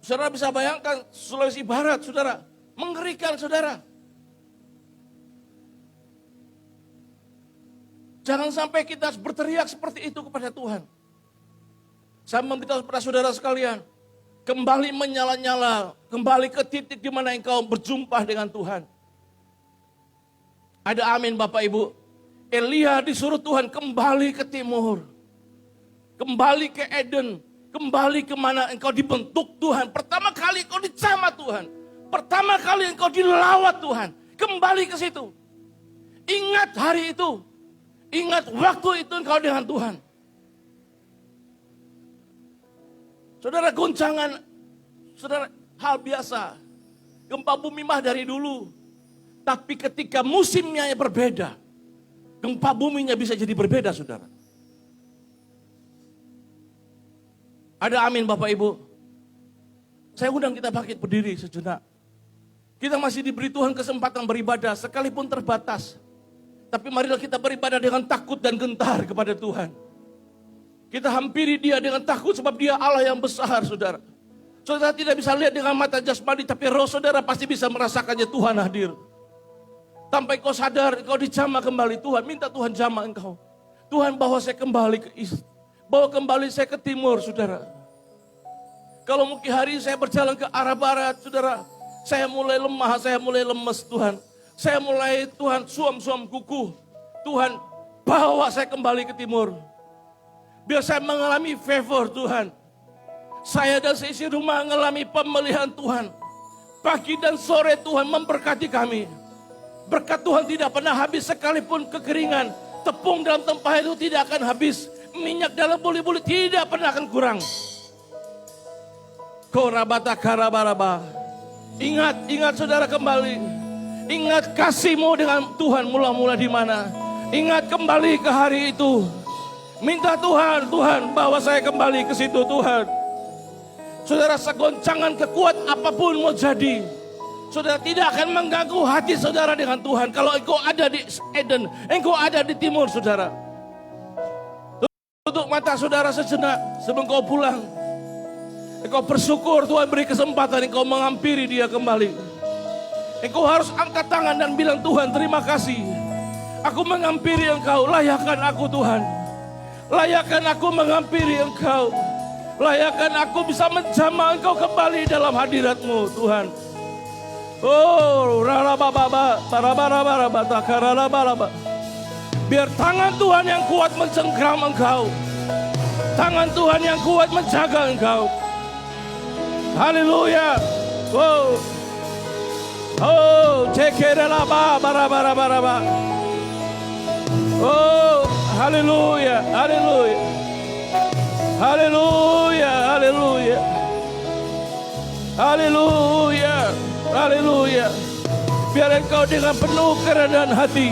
Saudara bisa bayangkan Sulawesi Barat saudara. Mengerikan saudara. Jangan sampai kita berteriak seperti itu kepada Tuhan. Saya memberitahu kepada saudara sekalian, kembali menyala-nyala, kembali ke titik di mana engkau berjumpa dengan Tuhan. Ada amin Bapak Ibu. Elia disuruh Tuhan kembali ke timur. Kembali ke Eden. Kembali kemana engkau dibentuk Tuhan. Pertama kali engkau dicamah Tuhan. Pertama kali engkau dilawat Tuhan. Kembali ke situ. Ingat hari itu. Ingat waktu itu engkau dengan Tuhan. Saudara, goncangan, saudara, hal biasa. Gempa bumi mah dari dulu. Tapi ketika musimnya berbeda, gempa buminya bisa jadi berbeda, saudara. Ada amin Bapak Ibu. Saya undang kita bangkit berdiri sejenak. Kita masih diberi Tuhan kesempatan beribadah sekalipun terbatas. Tapi marilah kita beribadah dengan takut dan gentar kepada Tuhan. Kita hampiri Dia dengan takut sebab Dia Allah yang besar, saudara. Saudara tidak bisa lihat dengan mata jasmani, tapi roh saudara pasti bisa merasakannya Tuhan hadir. Sampai kau sadar, kau dijamah kembali Tuhan, minta Tuhan jamah engkau. Tuhan bawa saya kembali ke bawa kembali saya ke timur, saudara. Kalau mungkin hari saya berjalan ke arah barat, saudara, saya mulai lemah, saya mulai lemes, Tuhan. Saya mulai, Tuhan, suam-suam kuku. Tuhan, bawa saya kembali ke timur. Biar saya mengalami favor, Tuhan. Saya dan seisi rumah mengalami pemeliharaan Tuhan. Pagi dan sore Tuhan memberkati kami. Berkat Tuhan tidak pernah habis sekalipun kekeringan. Tepung dalam tempah itu tidak akan habis. Minyak dalam buli-buli tidak pernah akan kurang. Korabata karabaraba. Ingat saudara kembali. Ingat kasihmu dengan Tuhan mula-mula di mana. Ingat kembali ke hari itu. Minta Tuhan bawa saya kembali ke situ Tuhan. Saudara, segoncangan kekuat apapun mau jadi, saudara tidak akan mengganggu hati saudara dengan Tuhan. Kalau engkau ada di Eden, engkau ada di timur, saudara. Tutup mata saudara sejenak sebelum kau pulang. Engkau bersyukur Tuhan beri kesempatan engkau menghampiri Dia kembali. Engkau harus angkat tangan dan bilang, Tuhan terima kasih. Aku menghampiri Engkau, layakkan aku Tuhan. Layakkan aku menghampiri Engkau. Layakkan aku bisa menjamah Engkau kembali dalam hadirat-Mu Tuhan. Oh, biar tangan Tuhan yang kuat mencengkram Engkau. Tangan Tuhan yang kuat menjaga Engkau. Haleluya. Oh, oh, cekerelaba bara. Oh, haleluya, haleluya. Haleluya, haleluya. Haleluya, haleluya. Biar engkau dengan penuh kerendahan hati,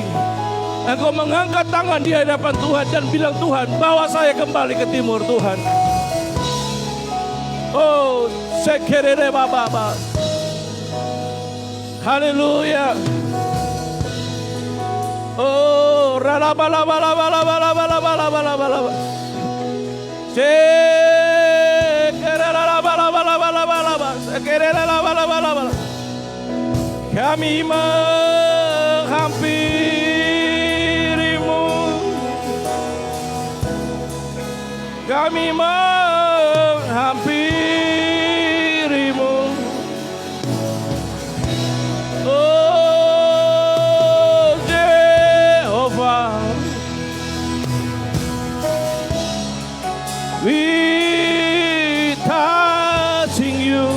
engkau mengangkat tangan di hadapan Tuhan dan bilang, Tuhan bawa saya kembali ke timur Tuhan. Oh, sekerere baba. Haleluya. Oh, ralabalabalabalabalabalabalabalabalabalabala. Kami menghampirimu. Kami menghampirimu. Oh Jehovah, we touching you.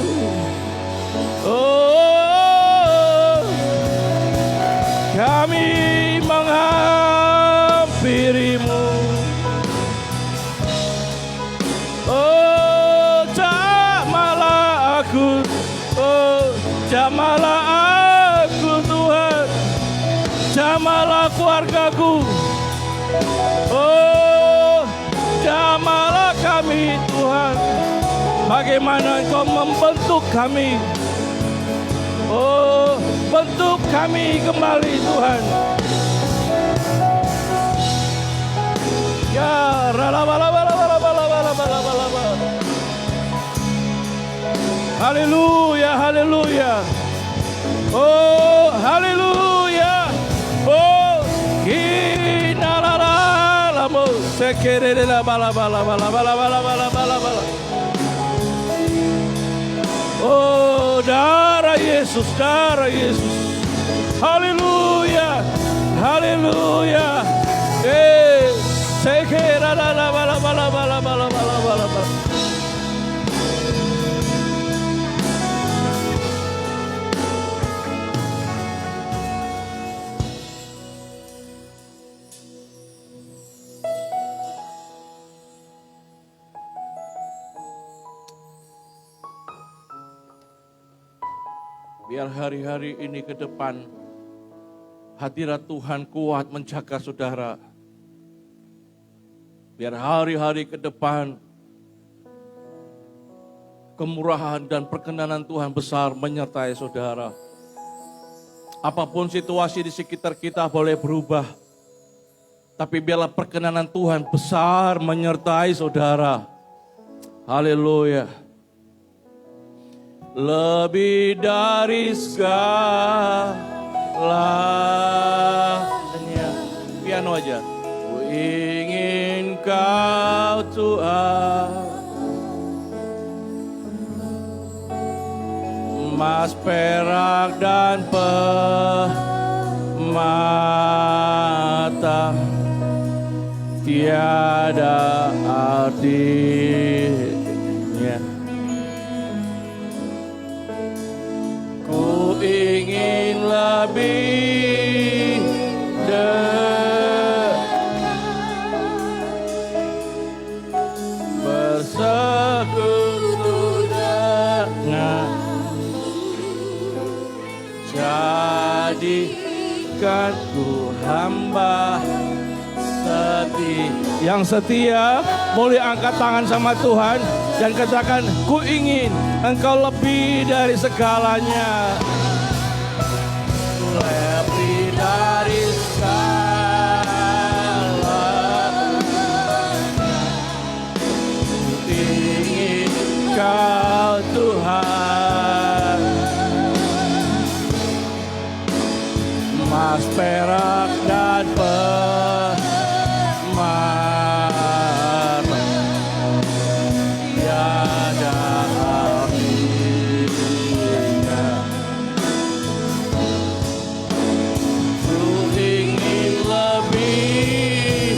Oh, kami menghampirimu. Oh, jamalah aku. Oh, jamalah aku Tuhan. Jamalah keluargaku. Oh, jamalah kami Tuhan. Bagaimana Engkau membentuk kami. Oh, bentuk kami kembali Tuhan. Ya, ralabalabalabalabalabalabalabalabala. Haleluya, haleluya. Oh, haleluya. Oh, kinarara. Sekerela bala bala bala bala bala bala bala bala. Oh, darah Yesus, darah Yesus. Haleluya, haleluya. Sekerela bala bala bala bala bala bala bala. Biar hari-hari ini ke depan hadirat Tuhan kuat menjaga saudara. Biar hari-hari ke depan kemurahan dan perkenanan Tuhan besar menyertai saudara. Apapun situasi di sekitar kita boleh berubah, tapi biarlah perkenanan Tuhan besar menyertai saudara. Haleluya. Lebih dari segalanya. Piano aja. Ku ingin Kau Tuhan, emas, perak, dan permata tiada artinya. Ku ingin lebih bersekutu dengan, jadikan ku hamba setia. Yang setia boleh angkat tangan sama Tuhan dan katakan, ku ingin Engkau lebih dari segalanya. Lebih dari segalanya. Ku ingin Kau Tuhan, emas, perak, dan permata tiada artinya. Ku ingin lebih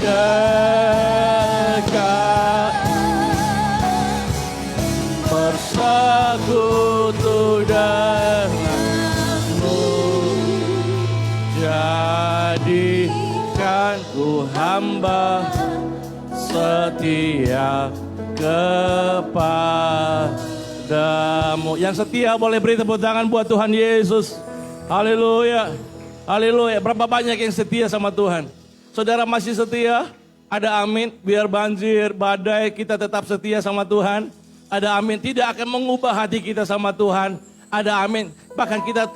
dekat bersekutu denganmu, jadikan ku hamba setia kepadamu. Yang setia boleh beri tepuk tangan buat Tuhan Yesus. Haleluya, haleluya. Berapa banyak yang setia sama Tuhan? Saudara masih setia? Ada amin. Biar banjir, badai, kita tetap setia sama Tuhan. Ada amin. Tidak akan mengubah hati kita sama Tuhan. Ada amin. Bahkan kita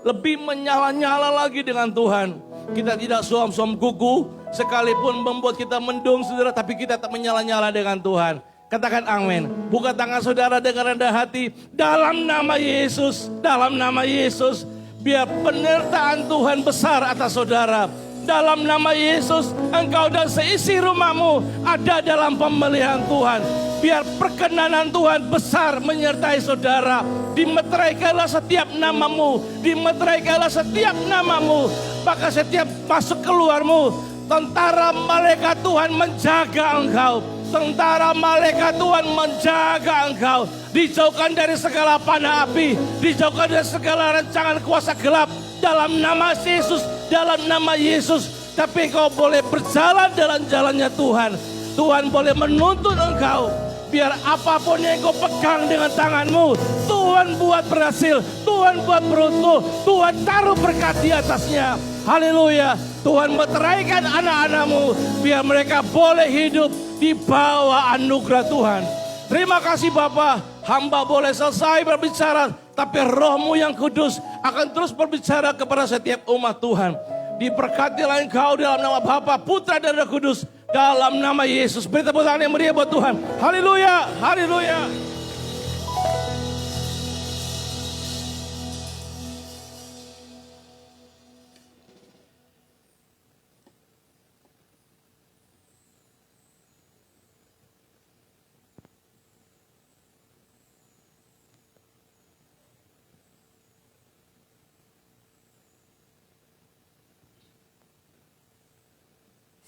lebih menyala-nyala lagi dengan Tuhan. Kita tidak suam-suam kuku, sekalipun membuat kita mendung saudara, tapi kita tak menyala-nyala dengan Tuhan. Katakan amin. Buka tangan saudara dengan rendah hati. Dalam nama Yesus, dalam nama Yesus, biar penyertaan Tuhan besar atas saudara. Dalam nama Yesus, engkau dan seisi rumahmu ada dalam pemeliharaan Tuhan. Biar perkenanan Tuhan besar menyertai saudara. Dimeteraikanlah setiap namamu, dimeteraikanlah setiap namamu. Maka setiap masuk keluarmu, tentara malaikat Tuhan menjaga engkau. Tentara malaikat Tuhan menjaga engkau. Dijauhkan dari segala panah api, dijauhkan dari segala rancangan kuasa gelap. Dalam nama Yesus, dalam nama Yesus. Tapi engkau boleh berjalan dalam jalannya Tuhan. Tuhan boleh menuntun engkau. Biar apapun yang kau pegang dengan tanganmu, Tuhan buat berhasil, Tuhan buat beruntung, Tuhan taruh berkat di atasnya. Haleluya. Tuhan meteraikan anak-anakmu, biar mereka boleh hidup di bawah anugerah Tuhan. Terima kasih Bapa, hamba boleh selesai berbicara, tapi Roh-Mu yang kudus akan terus berbicara kepada setiap umat Tuhan. Diberkatilah engkau dalam nama Bapa, Putra dan Roh Kudus. Dalam nama Yesus. Beri tepuk tangan yang meriah buat Tuhan. Haleluya, haleluya.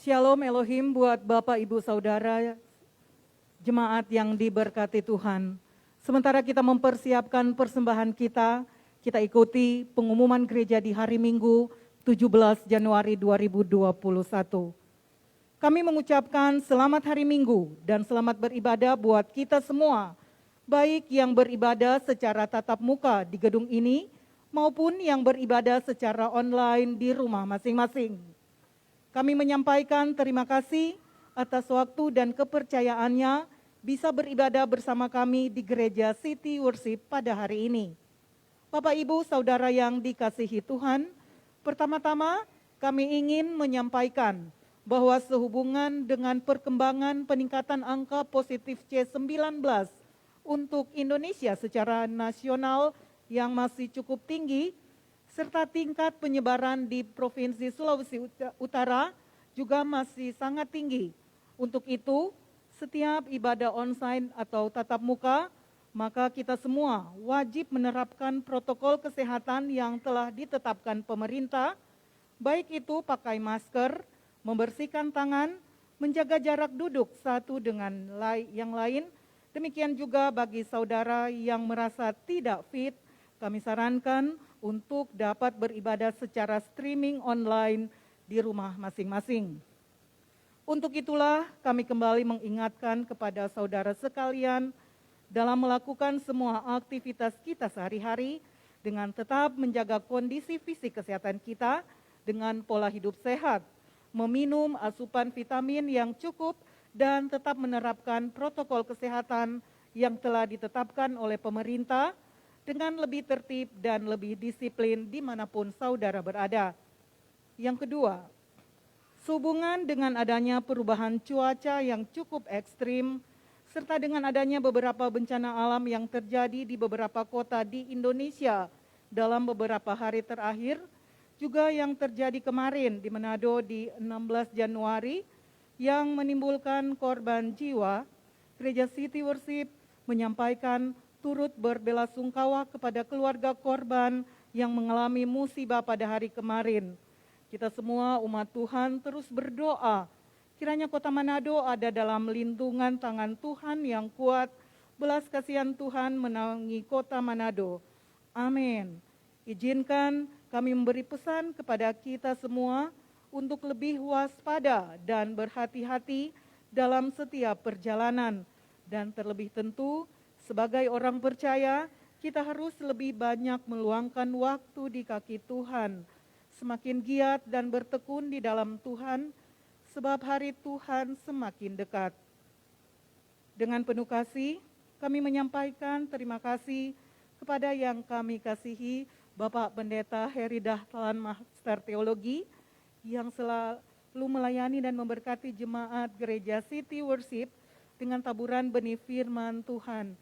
Shalom Elohim buat Bapak, Ibu, Saudara, jemaat yang diberkati Tuhan. Sementara kita mempersiapkan persembahan kita ikuti pengumuman gereja di hari Minggu 17 Januari 2021. Kami mengucapkan selamat hari Minggu dan selamat beribadah buat kita semua, baik yang beribadah secara tatap muka di gedung ini maupun yang beribadah secara online di rumah masing-masing. Kami menyampaikan terima kasih atas waktu dan kepercayaannya bisa beribadah bersama kami di Gereja City Worship pada hari ini. Bapak, Ibu, Saudara yang dikasihi Tuhan, pertama-tama kami ingin menyampaikan bahwa sehubungan dengan perkembangan peningkatan angka positif C19 untuk Indonesia secara nasional yang masih cukup tinggi, serta tingkat penyebaran di Provinsi Sulawesi Utara juga masih sangat tinggi. Untuk itu, setiap ibadah onsite atau tatap muka, maka kita semua wajib menerapkan protokol kesehatan yang telah ditetapkan pemerintah, baik itu pakai masker, membersihkan tangan, menjaga jarak duduk satu dengan yang lain. Demikian juga bagi saudara yang merasa tidak fit, kami sarankan untuk dapat beribadah secara streaming online di rumah masing-masing. Untuk itulah kami kembali mengingatkan kepada saudara sekalian dalam melakukan semua aktivitas kita sehari-hari dengan tetap menjaga kondisi fisik kesehatan kita dengan pola hidup sehat, meminum asupan vitamin yang cukup, dan tetap menerapkan protokol kesehatan yang telah ditetapkan oleh pemerintah dengan lebih tertib dan lebih disiplin dimanapun saudara berada. Yang kedua, sehubungan dengan adanya perubahan cuaca yang cukup ekstrim, serta dengan adanya beberapa bencana alam yang terjadi di beberapa kota di Indonesia dalam beberapa hari terakhir, juga yang terjadi kemarin di Manado di 16 Januari yang menimbulkan korban jiwa, Gereja City Worship menyampaikan turut berbelasungkawa kepada keluarga korban yang mengalami musibah pada hari kemarin. Kita semua umat Tuhan terus berdoa, kiranya kota Manado ada dalam lindungan tangan Tuhan yang kuat, belas kasihan Tuhan menaungi kota Manado. Amin. Izinkan kami memberi pesan kepada kita semua untuk lebih waspada dan berhati-hati dalam setiap perjalanan. Dan terlebih tentu, sebagai orang percaya, kita harus lebih banyak meluangkan waktu di kaki Tuhan, semakin giat dan bertekun di dalam Tuhan, sebab hari Tuhan semakin dekat. Dengan penuh kasih, kami menyampaikan terima kasih kepada yang kami kasihi, Bapak Pendeta Heri Dahlan, Master Teologi, yang selalu melayani dan memberkati jemaat Gereja City Worship dengan taburan benih firman Tuhan.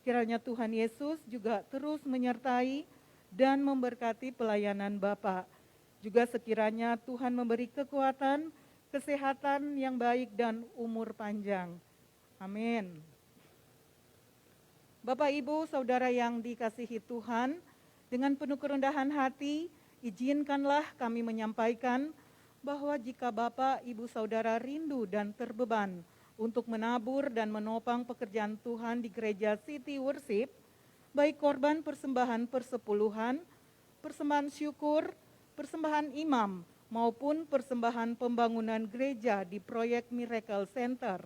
Kiranya Tuhan Yesus juga terus menyertai dan memberkati pelayanan Bapak. Juga sekiranya Tuhan memberi kekuatan, kesehatan yang baik dan umur panjang. Amin. Bapak, Ibu, Saudara yang dikasihi Tuhan, dengan penuh kerendahan hati, izinkanlah kami menyampaikan bahwa jika Bapak, Ibu, Saudara rindu dan terbeban untuk menabur dan menopang pekerjaan Tuhan di Gereja City Worship, baik korban persembahan persepuluhan, persembahan syukur, persembahan imam, maupun persembahan pembangunan gereja di proyek Miracle Center.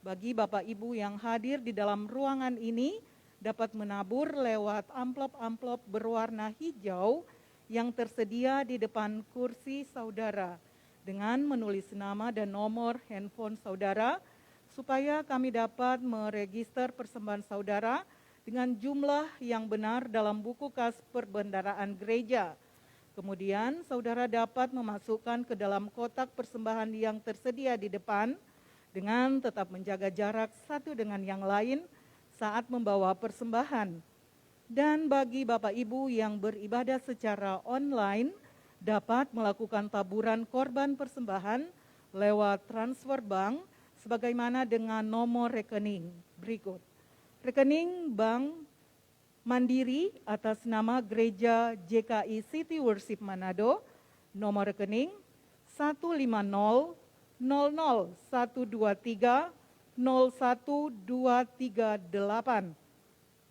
Bagi Bapak Ibu yang hadir di dalam ruangan ini, dapat menabur lewat amplop-amplop berwarna hijau yang tersedia di depan kursi saudara dengan menulis nama dan nomor handphone saudara supaya kami dapat meregister persembahan saudara dengan jumlah yang benar dalam buku kas perbendaraan gereja. Kemudian saudara dapat memasukkan ke dalam kotak persembahan yang tersedia di depan dengan tetap menjaga jarak satu dengan yang lain saat membawa persembahan. Dan bagi Bapak Ibu yang beribadah secara online, dapat melakukan taburan korban persembahan lewat transfer bank sebagaimana dengan nomor rekening berikut. Rekening Bank Mandiri atas nama Gereja JKI City Worship Manado, nomor rekening 150 00123 01238.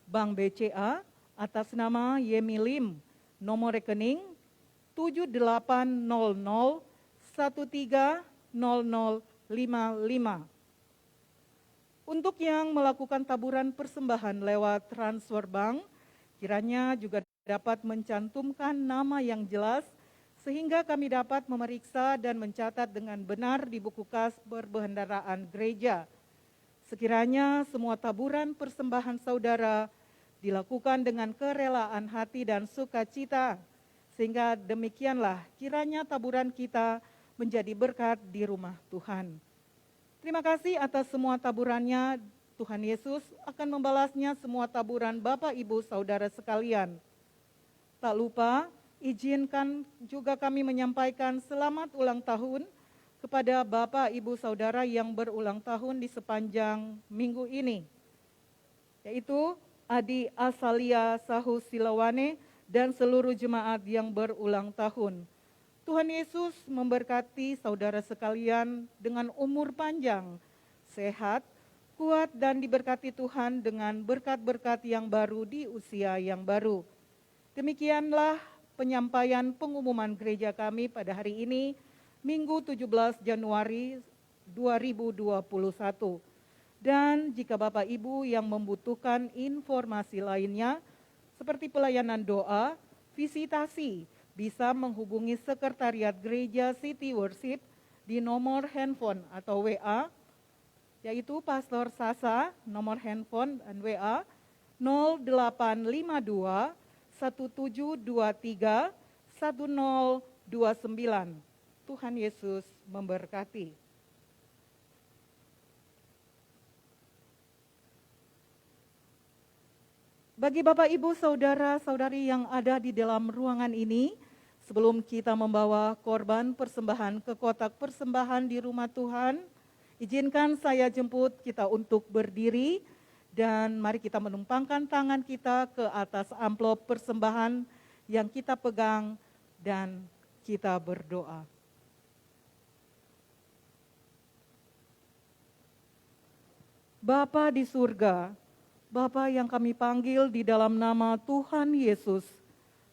Bank BCA atas nama Yemi Lim, nomor rekening 7800130055. Untuk yang melakukan taburan persembahan lewat transfer bank, kiranya juga dapat mencantumkan nama yang jelas sehingga kami dapat memeriksa dan mencatat dengan benar di buku kas perbendaharaan gereja. Sekiranya semua taburan persembahan saudara dilakukan dengan kerelaan hati dan sukacita, sehingga demikianlah kiranya taburan kita menjadi berkat di rumah Tuhan. Terima kasih atas semua taburannya. Tuhan Yesus akan membalasnya semua taburan Bapak Ibu Saudara sekalian. Tak lupa, izinkan juga kami menyampaikan selamat ulang tahun kepada Bapak Ibu Saudara yang berulang tahun di sepanjang minggu ini, yaitu Adi Asalia Sahu Silawane dan seluruh jemaat yang berulang tahun. Tuhan Yesus memberkati saudara sekalian dengan umur panjang, sehat, kuat, dan diberkati Tuhan dengan berkat-berkat yang baru di usia yang baru. Demikianlah penyampaian pengumuman gereja kami pada hari ini, Minggu 17 Januari 2021. Dan jika Bapak Ibu yang membutuhkan informasi lainnya, seperti pelayanan doa, visitasi, bisa menghubungi Sekretariat Gereja City Worship di nomor handphone atau WA, yaitu Pastor Sasa, nomor handphone dan WA 0852 1723 1029. Tuhan Yesus memberkati. Bagi Bapak Ibu Saudara-saudari yang ada di dalam ruangan ini, sebelum kita membawa korban persembahan ke kotak persembahan di rumah Tuhan, izinkan saya jemput kita untuk berdiri dan mari kita menumpangkan tangan kita ke atas amplop persembahan yang kita pegang dan kita berdoa. Bapa di surga, Bapa yang kami panggil di dalam nama Tuhan Yesus,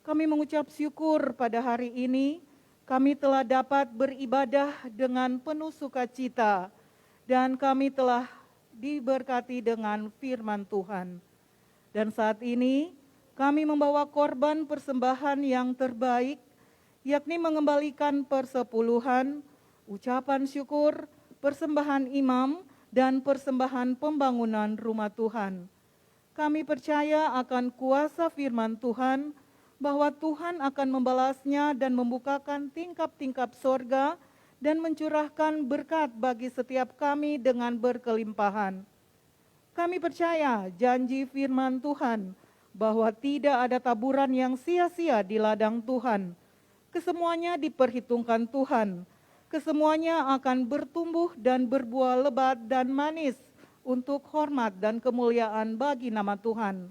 kami mengucap syukur pada hari ini kami telah dapat beribadah dengan penuh sukacita dan kami telah diberkati dengan firman Tuhan. Dan saat ini kami membawa korban persembahan yang terbaik, yakni mengembalikan persepuluhan, ucapan syukur, persembahan imam, dan persembahan pembangunan rumah Tuhan. Kami percaya akan kuasa firman Tuhan, bahwa Tuhan akan membalasnya dan membukakan tingkap-tingkap sorga dan mencurahkan berkat bagi setiap kami dengan berkelimpahan. Kami percaya janji firman Tuhan, bahwa tidak ada taburan yang sia-sia di ladang Tuhan. Kesemuanya diperhitungkan Tuhan. Kesemuanya akan bertumbuh dan berbuah lebat dan manis untuk hormat dan kemuliaan bagi nama Tuhan.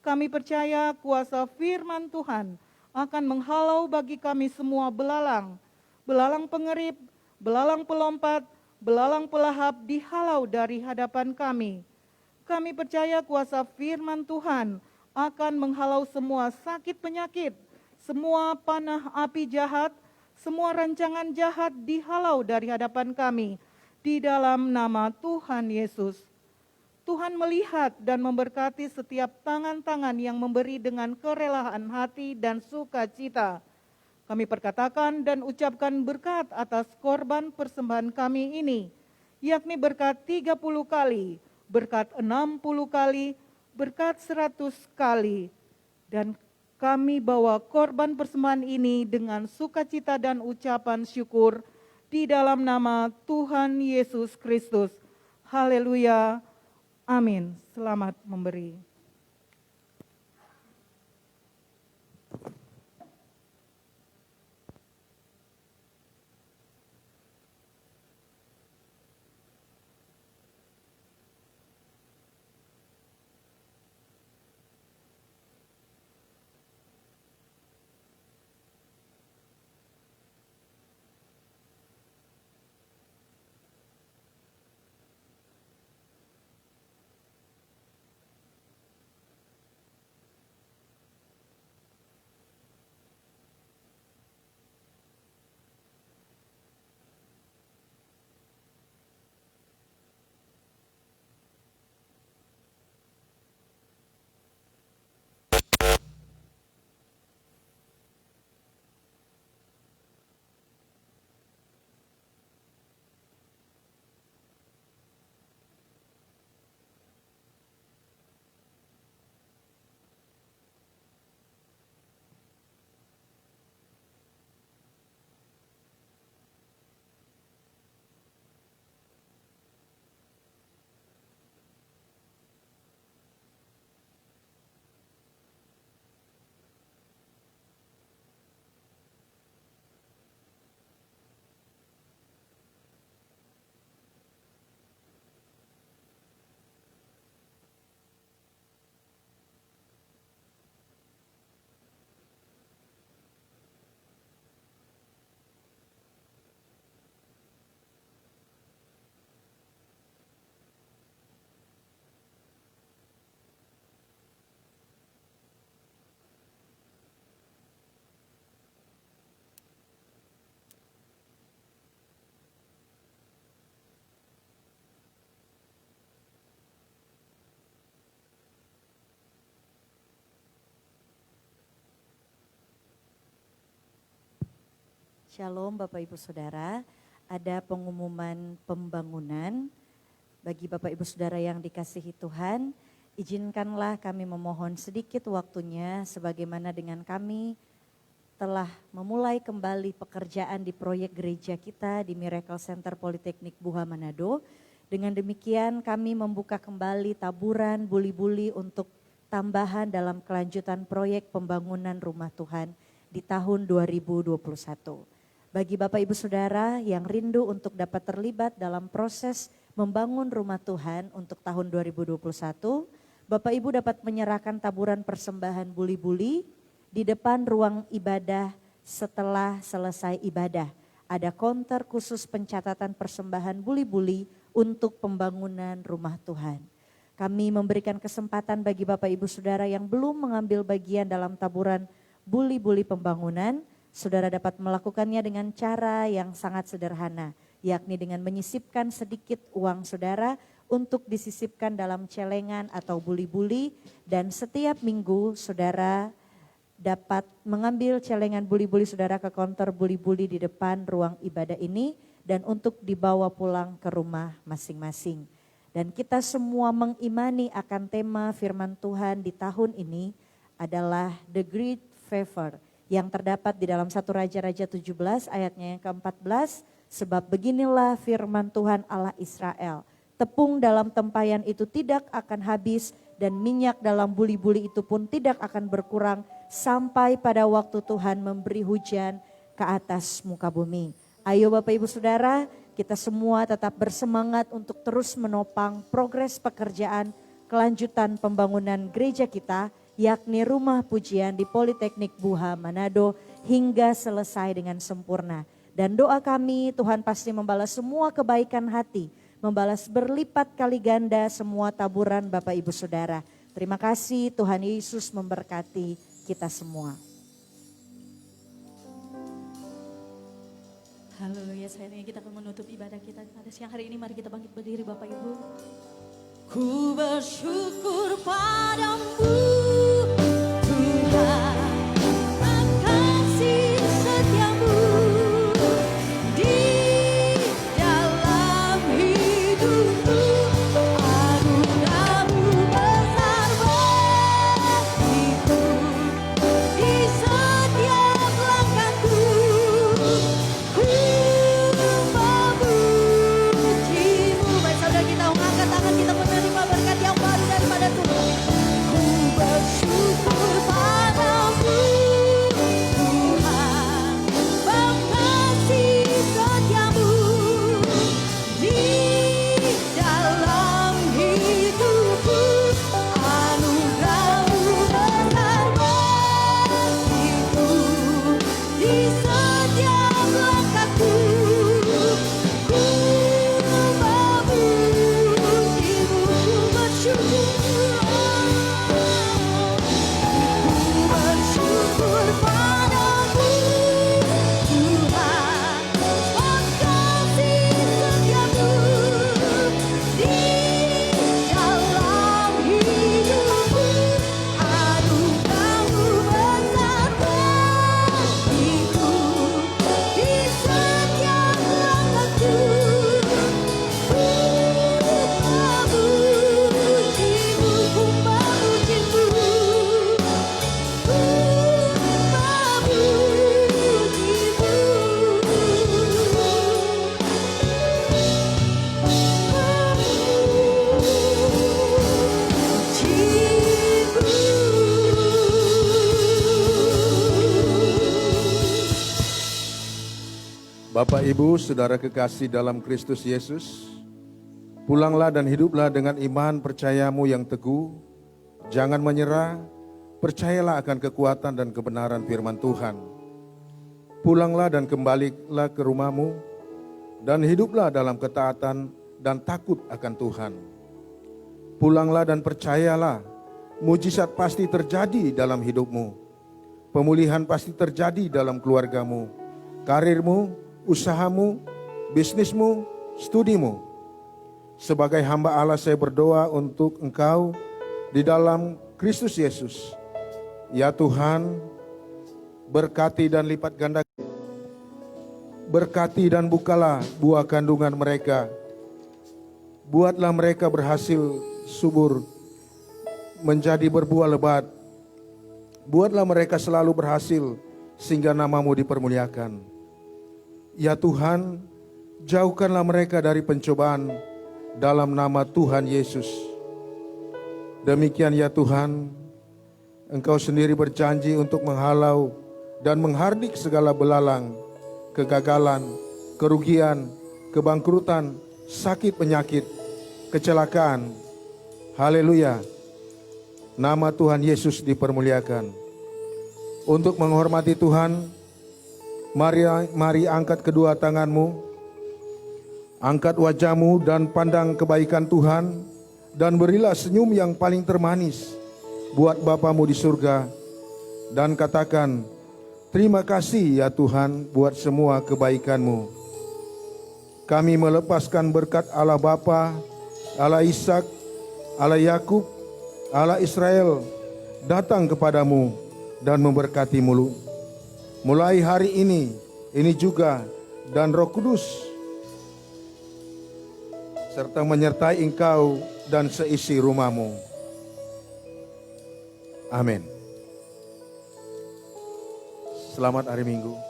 Kami percaya kuasa firman Tuhan akan menghalau bagi kami semua belalang, belalang pengerip, belalang pelompat, belalang pelahap dihalau dari hadapan kami. Kami percaya kuasa firman Tuhan akan menghalau semua sakit penyakit, semua panah api jahat, semua rancangan jahat dihalau dari hadapan kami di dalam nama Tuhan Yesus. Tuhan melihat dan memberkati setiap tangan-tangan yang memberi dengan kerelaan hati dan sukacita. Kami perkatakan dan ucapkan berkat atas korban persembahan kami ini, yakni berkat 30 kali, berkat 60 kali, berkat 100 kali. Dan kami bawa korban persembahan ini dengan sukacita dan ucapan syukur di dalam nama Tuhan Yesus Kristus. Haleluya. Amin. Selamat memberi. Shalom Bapak Ibu Saudara, ada pengumuman pembangunan bagi Bapak Ibu Saudara yang dikasihi Tuhan. Izinkanlah kami memohon sedikit waktunya sebagaimana dengan kami telah memulai kembali pekerjaan di proyek gereja kita di Miracle Center Politeknik Buha Manado. Dengan demikian kami membuka kembali taburan buli-buli untuk tambahan dalam kelanjutan proyek pembangunan rumah Tuhan di tahun 2021. Bagi Bapak Ibu Saudara yang rindu untuk dapat terlibat dalam proses membangun rumah Tuhan untuk tahun 2021, Bapak Ibu dapat menyerahkan taburan persembahan buli-buli di depan ruang ibadah setelah selesai ibadah. Ada konter khusus pencatatan persembahan buli-buli untuk pembangunan rumah Tuhan. Kami memberikan kesempatan bagi Bapak Ibu Saudara yang belum mengambil bagian dalam taburan buli-buli pembangunan, saudara dapat melakukannya dengan cara yang sangat sederhana, yakni dengan menyisipkan sedikit uang saudara untuk disisipkan dalam celengan atau buli-buli, dan setiap minggu saudara dapat mengambil celengan buli-buli saudara ke konter buli-buli di depan ruang ibadah ini dan untuk dibawa pulang ke rumah masing-masing. Dan kita semua mengimani akan tema firman Tuhan di tahun ini adalah The Great Favor yang terdapat di dalam 1 Raja-Raja 17 ayatnya yang ke-14. Sebab beginilah firman Tuhan Allah Israel, tepung dalam tempayan itu tidak akan habis dan minyak dalam buli-buli itu pun tidak akan berkurang sampai pada waktu Tuhan memberi hujan ke atas muka bumi. Ayo Bapak Ibu Saudara, kita semua tetap bersemangat untuk terus menopang progres pekerjaan kelanjutan pembangunan gereja kita, yakni rumah pujian di Politeknik Buha Manado hingga selesai dengan sempurna. Dan doa kami, Tuhan pasti membalas semua kebaikan hati, membalas berlipat kali ganda semua taburan Bapak Ibu Saudara. Terima kasih, Tuhan Yesus memberkati kita semua. Haleluya, sayangnya kita akan menutup ibadah kita pada siang hari ini. Mari kita bangkit berdiri Bapak Ibu. Ku bersyukur padamu Tuhan, akan kasih setiamu di dalam hidupku. Anugerahmu besar bagiku di setiap langkahku. Ku memujimu. Baik saudara, kita angkat tangan, kita menerima berkat yang baru daripada Tuhan. Ku bersyukur padamu Tuhan, mengasihi setiamu di dalam hidupku. Anugerahmu besar bagiku di setiap langkahku. Ku memujimu, ku bersyukur. Ku bersyukur padamu Tuhan, mengasihi setiamu di dalam hidupku. Anugerahmu besar bagiku di setiap langkahku. Ku memujimu, ku memujimu. Bapak Ibu, saudara kekasih dalam Kristus Yesus, pulanglah dan hiduplah dengan iman percayamu yang teguh, jangan menyerah, percayalah akan kekuatan dan kebenaran firman Tuhan. Pulanglah dan kembalilah ke rumahmu, dan hiduplah dalam ketaatan dan takut akan Tuhan. Pulanglah dan percayalah, mujizat pasti terjadi dalam hidupmu. Pemulihan pasti terjadi dalam keluargamu, karirmu, usahamu, bisnismu, studimu. Sebagai hamba Allah saya berdoa untuk engkau di dalam Kristus Yesus. Ya Tuhan, berkati dan lipat ganda berkati dan bukalah buah kandungan mereka. Buatlah mereka berhasil subur, menjadi berbuah lebat. Buatlah mereka selalu berhasil, sehingga namamu dipermuliakan. Ya Tuhan, jauhkanlah mereka dari pencobaan dalam nama Tuhan Yesus. Demikian ya Tuhan, Engkau sendiri berjanji untuk menghalau dan menghardik segala belalang, kegagalan, kerugian, kebangkrutan, sakit penyakit, kecelakaan. Haleluya. Nama Tuhan Yesus dipermuliakan. Untuk menghormati Tuhan, mari angkat kedua tanganmu, angkat wajahmu dan pandang kebaikan Tuhan, dan berilah senyum yang paling termanis buat Bapamu di surga, dan katakan, terima kasih ya Tuhan buat semua kebaikan-Mu. Kami melepaskan berkat Allah Bapa, Allah Ishak, Allah Yakub, Allah Israel datang kepadamu dan memberkatimu. Mulai hari ini juga, dan Roh Kudus serta menyertai engkau dan seisi rumahmu. Amin. Selamat hari Minggu.